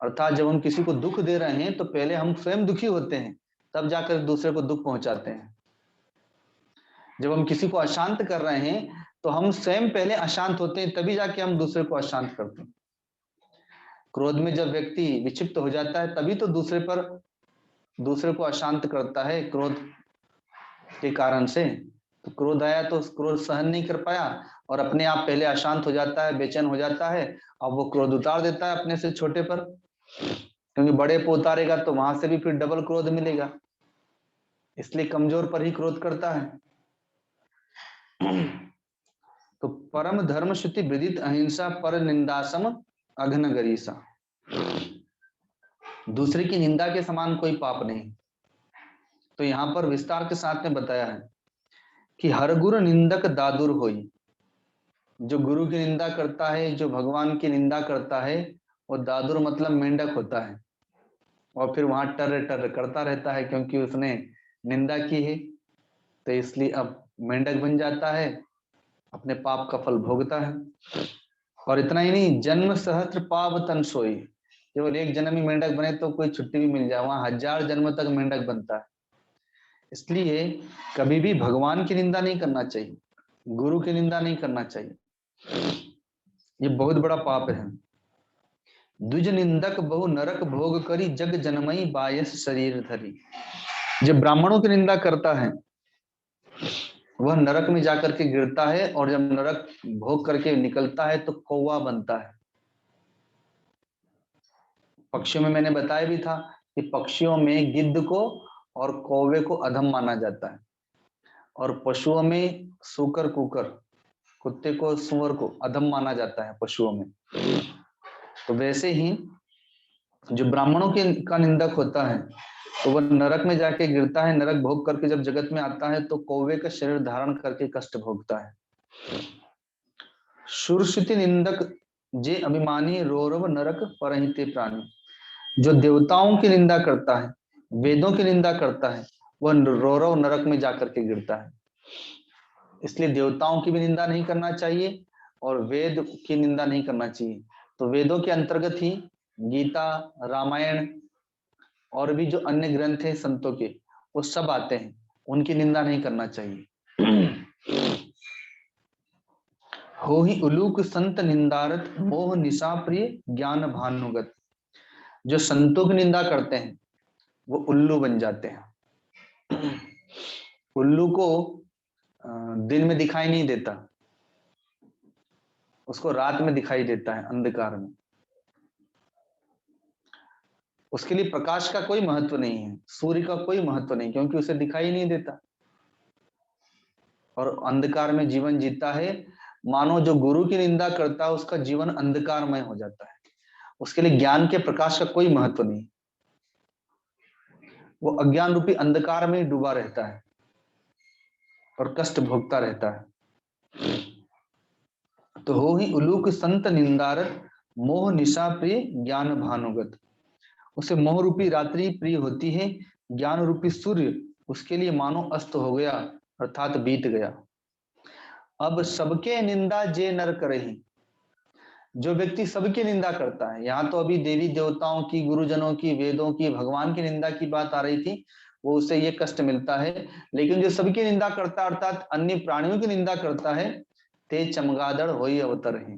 अर्थात जब हम किसी को दुख दे रहे हैं तो पहले हम स्वयं दुखी होते हैं, तब जाकर दूसरे को दुख पहुंचाते हैं। जब हम किसी को अशांत कर रहे हैं तो हम स्वयं पहले अशांत होते हैं, तभी जाके हम दूसरे को अशांत करते हैं। क्रोध में जब व्यक्ति विक्षिप्त हो जाता है तभी तो दूसरे को अशांत करता है, क्रोध के कारण से। तो क्रोध आया तो क्रोध सहन नहीं कर पाया और अपने आप पहले अशांत हो जाता है, बेचैन हो जाता है। अब वो क्रोध उतार देता है अपने से छोटे पर, क्योंकि बड़े पर उतारेगा तो वहां से भी फिर डबल क्रोध मिलेगा, इसलिए कमजोर पर ही क्रोध करता है। तो परम धर्म श्रुति विदित अहिंसा, पर निंदासम अघन गरीसा। दूसरे की निंदा के समान कोई पाप नहीं। तो यहां पर विस्तार के साथ में बताया है कि हर गुरु निंदक दादुर होई। जो गुरु की निंदा करता है, जो भगवान की निंदा करता है, वो दादुर मतलब मेंढक होता है, और फिर वहां टर टर करता रहता है, क्योंकि उसने निंदा की है तो इसलिए अब मेंढक बन जाता है, अपने पाप का फल भोगता है। और इतना ही नहीं, जन्म सहस्त्र पाप तन सोई। केवल एक जन्म में मेंढक बने तो कोई छुट्टी भी मिल जाए, वहां 1000 जन्म तक मेंढक बनता है। इसलिए कभी भी भगवान की निंदा नहीं करना चाहिए, गुरु की निंदा नहीं करना चाहिए, ये बहुत बड़ा पाप है। द्विज निंदक बहु नरक भोग करी, जग जनमई बायस शरीर धरी। जब ब्राह्मणों की निंदा करता है वह नरक में जाकर के गिरता है, और जब नरक भोग करके निकलता है तो कौवा बनता है। पक्षियों में मैंने बताया भी था कि पक्षियों में गिद्ध को और कौवे को अधम माना जाता है, और पशुओं में सूकर कुकर, कुत्ते को सुअर को अधम माना जाता है पशुओं में। तो वैसे ही जो ब्राह्मणों के का निंदक होता है तो वह नरक में जाके गिरता है, नरक भोग करके जब जगत में आता है तो कौवे का शरीर धारण करके कष्ट भोगता है। सुरसिति निंदक जे अभिमानी, रौरव नरक परहिते प्राणी। जो देवताओं की निंदा करता है, वेदों की निंदा करता है, वह रौरव नरक में जाकर के गिरता है। इसलिए देवताओं की भी निंदा नहीं करना चाहिए और वेद की निंदा नहीं करना चाहिए। तो वेदों के अंतर्गत ही गीता, रामायण और भी जो अन्य ग्रंथ हैं संतों के, वो सब आते हैं, उनकी निंदा नहीं करना चाहिए। हो ही उलूक संत निंदारत, मोह निशा प्रिय ज्ञान भानुगत। जो संतों की निंदा करते हैं वो उल्लू बन जाते हैं। उल्लू को दिन में दिखाई नहीं देता, उसको रात में दिखाई देता है, अंधकार में। उसके लिए प्रकाश का कोई महत्व नहीं है, सूर्य का कोई महत्व नहीं, क्योंकि उसे दिखाई नहीं देता और अंधकार में जीवन जीता है। मानो जो गुरु की निंदा करता है उसका जीवन अंधकारमय हो जाता है, उसके लिए ज्ञान के प्रकाश का कोई महत्व नहीं, वो अज्ञान रूपी अंधकार में डूबा रहता है और कष्ट भोगता रहता है। तो हो ही उलूक संत निंदारत, मोह निशा प्रिय ज्ञान भानुगत। उसे मोह रूपी रात्रि प्रिय होती है, ज्ञान रूपी सूर्य उसके लिए मानो अस्त हो गया, अर्थात बीत गया। अब सबके निंदा जे नर करही। जो व्यक्ति सबकी निंदा करता है, यहाँ तो अभी देवी देवताओं की, गुरुजनों की, वेदों की, भगवान की निंदा की बात आ रही थी, वो उसे ये कष्ट मिलता है। लेकिन जो सबकी निंदा करता है अर्थात अन्य प्राणियों की निंदा करता है, ते चमगादड़ होई अवतर है,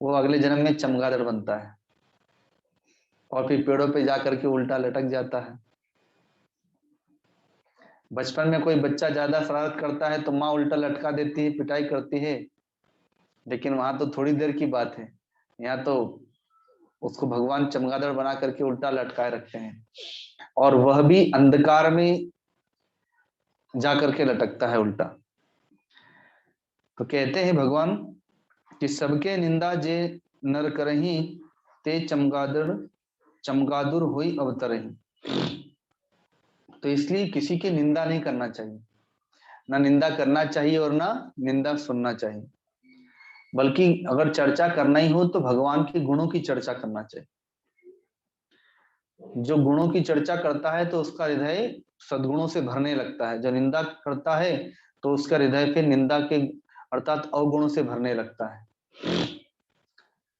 वो अगले जन्म में चमगादड़ बनता है और फिर पेड़ों पे जाकर के उल्टा लटक जाता है। बचपन में कोई बच्चा ज्यादा शरारत करता है तो माँ उल्टा लटका देती है, पिटाई करती है, लेकिन वहां तो थोड़ी देर की बात है, यहाँ तो उसको भगवान चमगादड़ बना करके उल्टा लटकाए रखते हैं, और वह भी अंधकार में जाकर के लटकता है उल्टा। तो कहते हैं भगवान कि सबके निंदा जे नर करही, ते चमगादड़ चमगादुर हुई अवतरही। तो इसलिए किसी की निंदा नहीं करना चाहिए, ना निंदा करना चाहिए और ना निंदा सुनना चाहिए, बल्कि अगर चर्चा करना ही हो तो भगवान के गुणों की चर्चा करना चाहिए। जो गुणों की चर्चा करता है तो उसका हृदय सद्गुणों से भरने लगता है, जो निंदा करता है तो उसका हृदय फिर निंदा के अर्थात अवगुणों से भरने लगता है।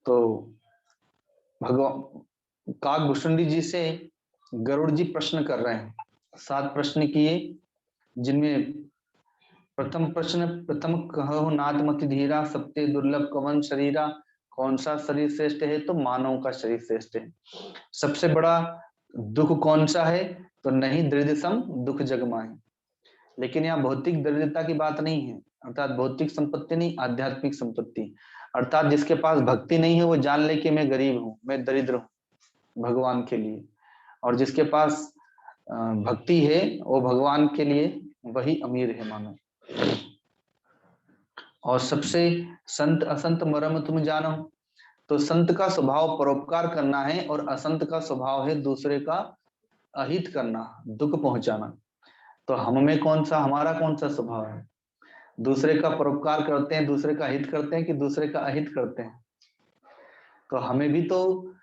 तो भगवान काकभूषुंडी जी से गरुड़ जी प्रश्न कर रहे हैं, 7 प्रश्न किए, जिनमें प्रथम प्रश्न, प्रथम कहो नाथ मति धीरा, सत्य दुर्लभ कवन शरीरा। कौन सा शरीर श्रेष्ठ है? तो मानव का शरीर श्रेष्ठ है। सबसे बड़ा दुख कौन सा है? तो नहीं दृढ़ सम दुख जग माही। लेकिन यहाँ भौतिक दरिद्रता की बात नहीं है, अर्थात भौतिक संपत्ति नहीं, आध्यात्मिक संपत्ति। अर्थात जिसके पास भक्ति नहीं है वो जान ले कि मैं गरीब हूँ, मैं दरिद्र हूँ भगवान के लिए, और जिसके पास भक्ति है वो भगवान के लिए वही अमीर है मानो। और सबसे संत असंत मरम तुम जानो। तो संत का स्वभाव परोपकार करना है और असंत का स्वभाव है दूसरे का अहित करना, दुख पहुंचाना। तो हम में कौन सा, हमारा कौन सा स्वभाव है? दूसरे का परोपकार करते हैं, दूसरे का हित करते हैं कि दूसरे का अहित करते हैं? तो हमें भी तो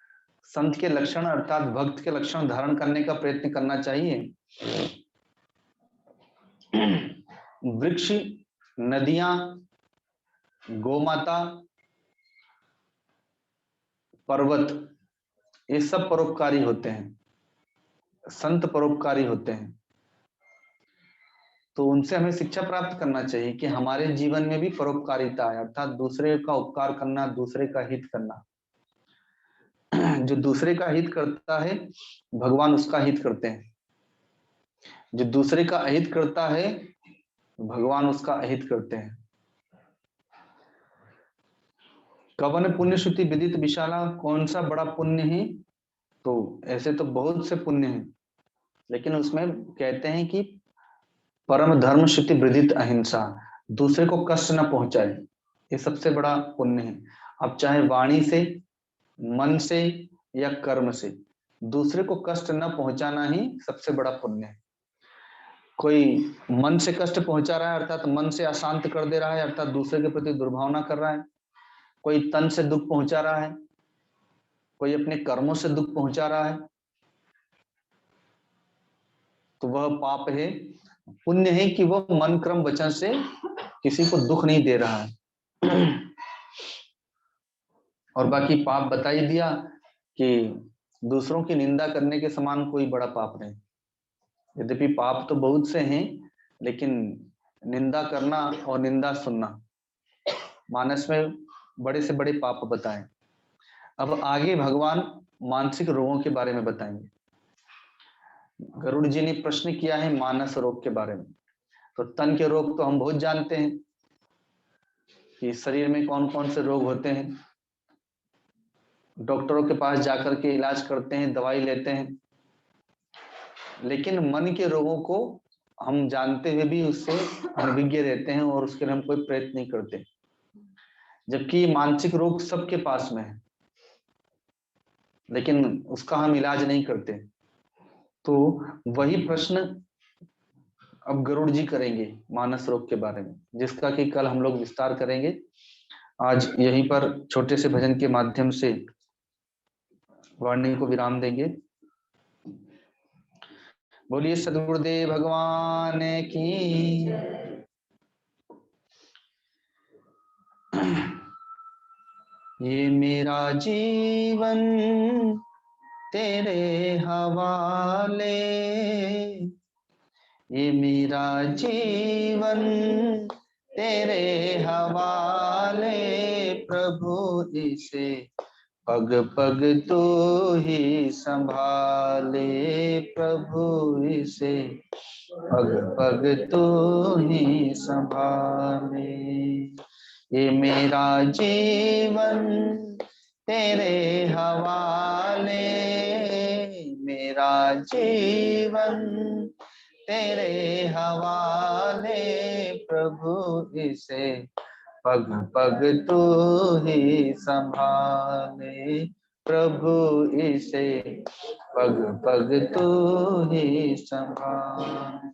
संत के लक्षण अर्थात भक्त के लक्षण धारण करने का प्रयत्न करना चाहिए। वृक्ष, नदियां, गोमाता, पर्वत ये सब परोपकारी होते हैं, संत परोपकारी होते हैं। तो उनसे हमें शिक्षा प्राप्त करना चाहिए कि हमारे जीवन में भी परोपकारिता है, अर्थात दूसरे का उपकार करना, दूसरे का हित करना। जो दूसरे का हित करता है भगवान उसका हित करते हैं, जो दूसरे का अहित करता है भगवान उसका अहित करते हैं। कवन पुण्य श्रुति विदित विशाला, कौन सा बड़ा पुण्य है? तो ऐसे तो बहुत से पुण्य हैं, लेकिन उसमें कहते हैं कि परम धर्म श्रुति विदित अहिंसा, दूसरे को कष्ट न पहुंचाए, ये सबसे बड़ा पुण्य है। अब चाहे वाणी से, मन से या कर्म से दूसरे को कष्ट न पहुंचाना ही सबसे बड़ा पुण्य है। कोई मन से कष्ट पहुंचा रहा है अर्थात मन से अशांत कर दे रहा है, अर्थात दूसरे के प्रति दुर्भावना कर रहा है। कोई तन से दुख पहुंचा रहा है, कोई अपने कर्मों से दुख पहुंचा रहा है, तो वह पाप है। पुण्य है कि वह मन क्रम वचन से किसी को दुख नहीं दे रहा है। और बाकी पाप बता ही दिया कि दूसरों की निंदा करने के समान कोई बड़ा पाप नहीं। यद्यपि पाप तो बहुत से हैं, लेकिन निंदा करना और निंदा सुनना मानस में बड़े से बड़े पाप बताएं। अब आगे भगवान मानसिक रोगों के बारे में बताएंगे। गरुड़ जी ने प्रश्न किया है मानस रोग के बारे में। तो तन के रोग तो हम बहुत जानते हैं कि शरीर में कौन कौन से रोग होते हैं, डॉक्टरों के पास जाकर के इलाज करते हैं, दवाई लेते हैं। लेकिन मन के रोगों को हम जानते हुए भी उससे अनभिज्ञ रहते हैं और उसके लिए हम कोई प्रयत्न नहीं करते, जबकि मानसिक रोग सबके पास में है, लेकिन उसका हम इलाज नहीं करते। तो वही प्रश्न अब गरुड़ जी करेंगे मानस रोग के बारे में, जिसका कि कल हम लोग विस्तार करेंगे। आज यहीं पर छोटे से भजन के माध्यम से वाणी को विराम देंगे। बोलिए सद्गुरुदेव भगवान की। ये मेरा जीवन तेरे हवाले, ये मेरा जीवन तेरे हवाले, प्रभु इसे पग पग तू ही संभाले, प्रभु इसे पग पग तू ही संभाले। ये मेरा जीवन तेरे हवाले, मेरा जीवन तेरे हवाले, प्रभु इसे पग पग तू ही संभाले, प्रभु इसे पग पग तू ही संभाले।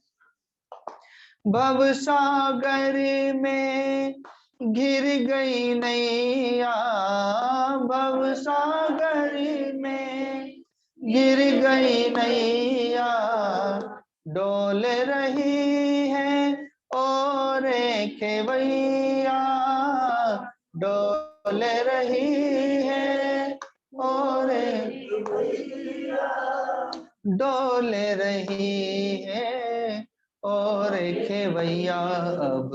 भवसागर में घिर गई नैया, भवसागर में गिर गई नैया, डोल रही है और खेवैया, डोल रही है और डोल रही है और खेवैया, अब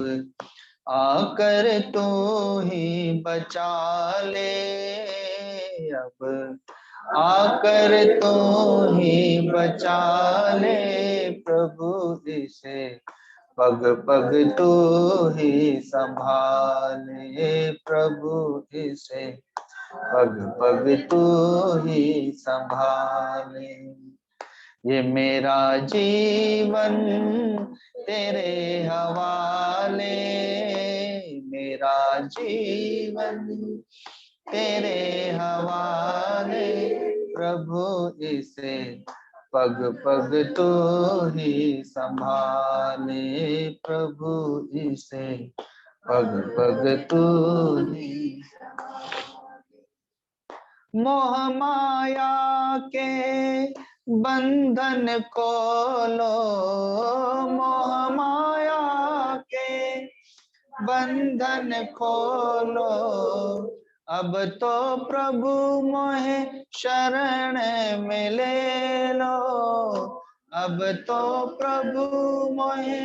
आकर तो ही बचा ले, अब आकर तो ही बचा ले, प्रभु इसे पग पग तो ही संभाले, प्रभु इसे पग पग तो ही संभाले। ये मेरा जीवन तेरे हवाले, मेरा जीवन तेरे हवाले, प्रभु इसे पग पग तो ही संभाले, प्रभु इसे पग पग तो ही। मोह माया के बंधन खोलो, मोह माया के बंधन खोलो, अब तो प्रभु मोहे शरण में ले लो, अब तो प्रभु मोहे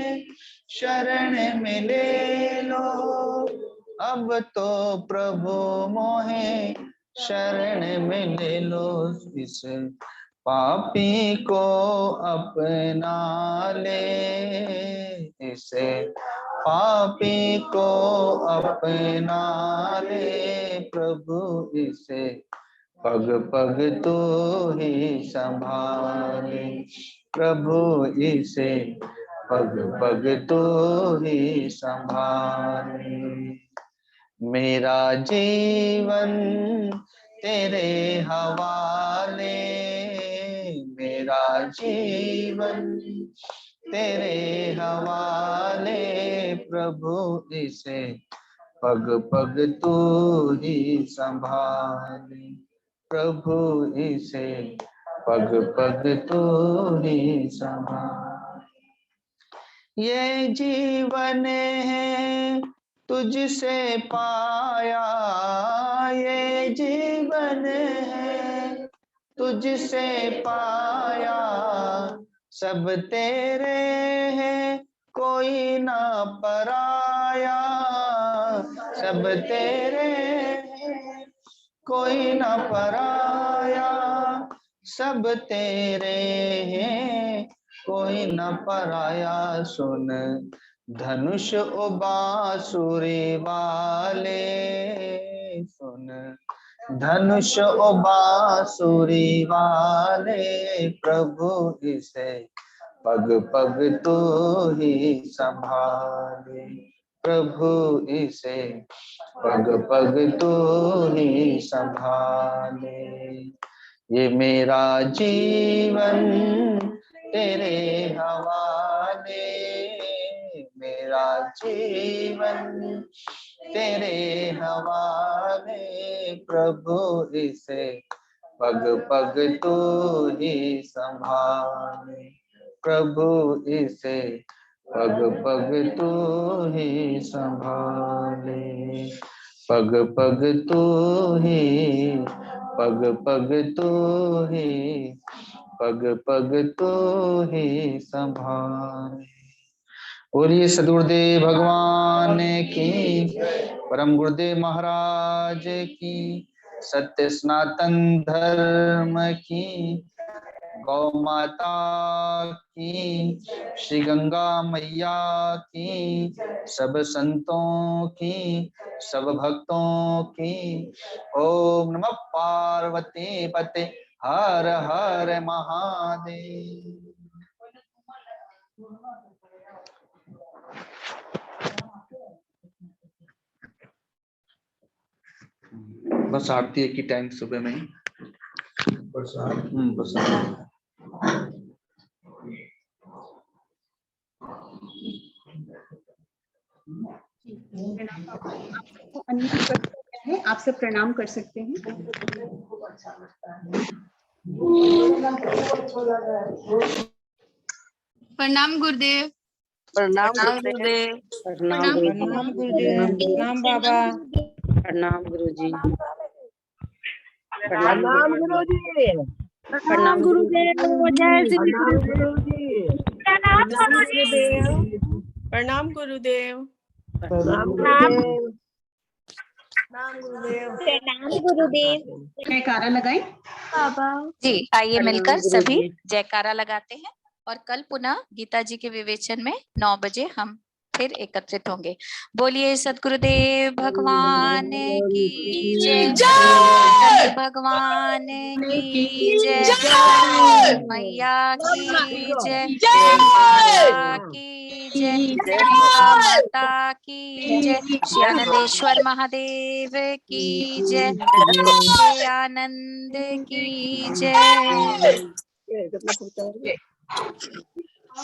शरण में ले लो, अब तो प्रभु मोहे शरण में ले लो। इस पापी को अपना ले, इसे पापी को अपना ले, प्रभु इसे पग पग तू ही संभाले, प्रभु इसे पग पग तू ही संभाले। मेरा जीवन तेरे हवाले, मेरा जीवन तेरे हवाले, प्रभु इसे पग पग तू ही संभाले, प्रभु इसे पग पग तू ही संभाले। ये जीवन है तुझसे पाया, ये जीवन है तुझसे पाया, सब तेरे हैं कोई ना पराया, सब तेरे हैं कोई ना पराया, सब तेरे हैं कोई न पराया। सुन धनुष ओ बांसुरी वाले, सुन धनुष ओ बांसुरी वाले, प्रभु इसे पग पग तू ही संभाले, प्रभु इसे पग पग तू ही संभाले। ये मेरा जीवन तेरे हवाले, मेरा जीवन तेरे हवाले, प्रभु इसे पग पग तू ही संभाले, प्रभु इसे पग पग तू ही संभाले, पग पग तू ही, पग पग तू ही, पग पग तू ही संभाले। बोलिए सद्गुरुदेव भगवान की, परम गुरुदेव महाराज की, सत्य सनातन धर्म की, गौ माता की, श्री गंगा मैया की, सब संतों की, सब भक्तों की। ओम नमः पार्वती पते हर हर महादेव। बस आरती की टाइम सुबह में ही प्रसाद।
आप सब प्रणाम कर सकते हैं।
प्रणाम गुरुदेव।
प्रणाम गुरुदेव।
प्रणाम
गुरुदेव।
प्रणाम बाबा।
प्रणाम गुरुजी।
प्रणाम गुरुजी।
प्रणाम गुरुदेव। जय श्री
गुरुदेव।
प्रणाम गुरुदेव।
प्रणाम
गुरुदेव। जयकारा लगाएं
जी। आइए मिलकर
गुरुजी।
सभी जयकारा लगाते हैं और कल पुनः गीता जी के विवेचन में 9 बजे हम फिर एकत्रित होंगे। बोलिए सद्गुरुदेव भगवान की जय, शंकर भगवान की जय, मैया की जय, माता की जय, गंगा माता की जय, श्री आनंदेश्वर महादेव की जय, आनंद की जय।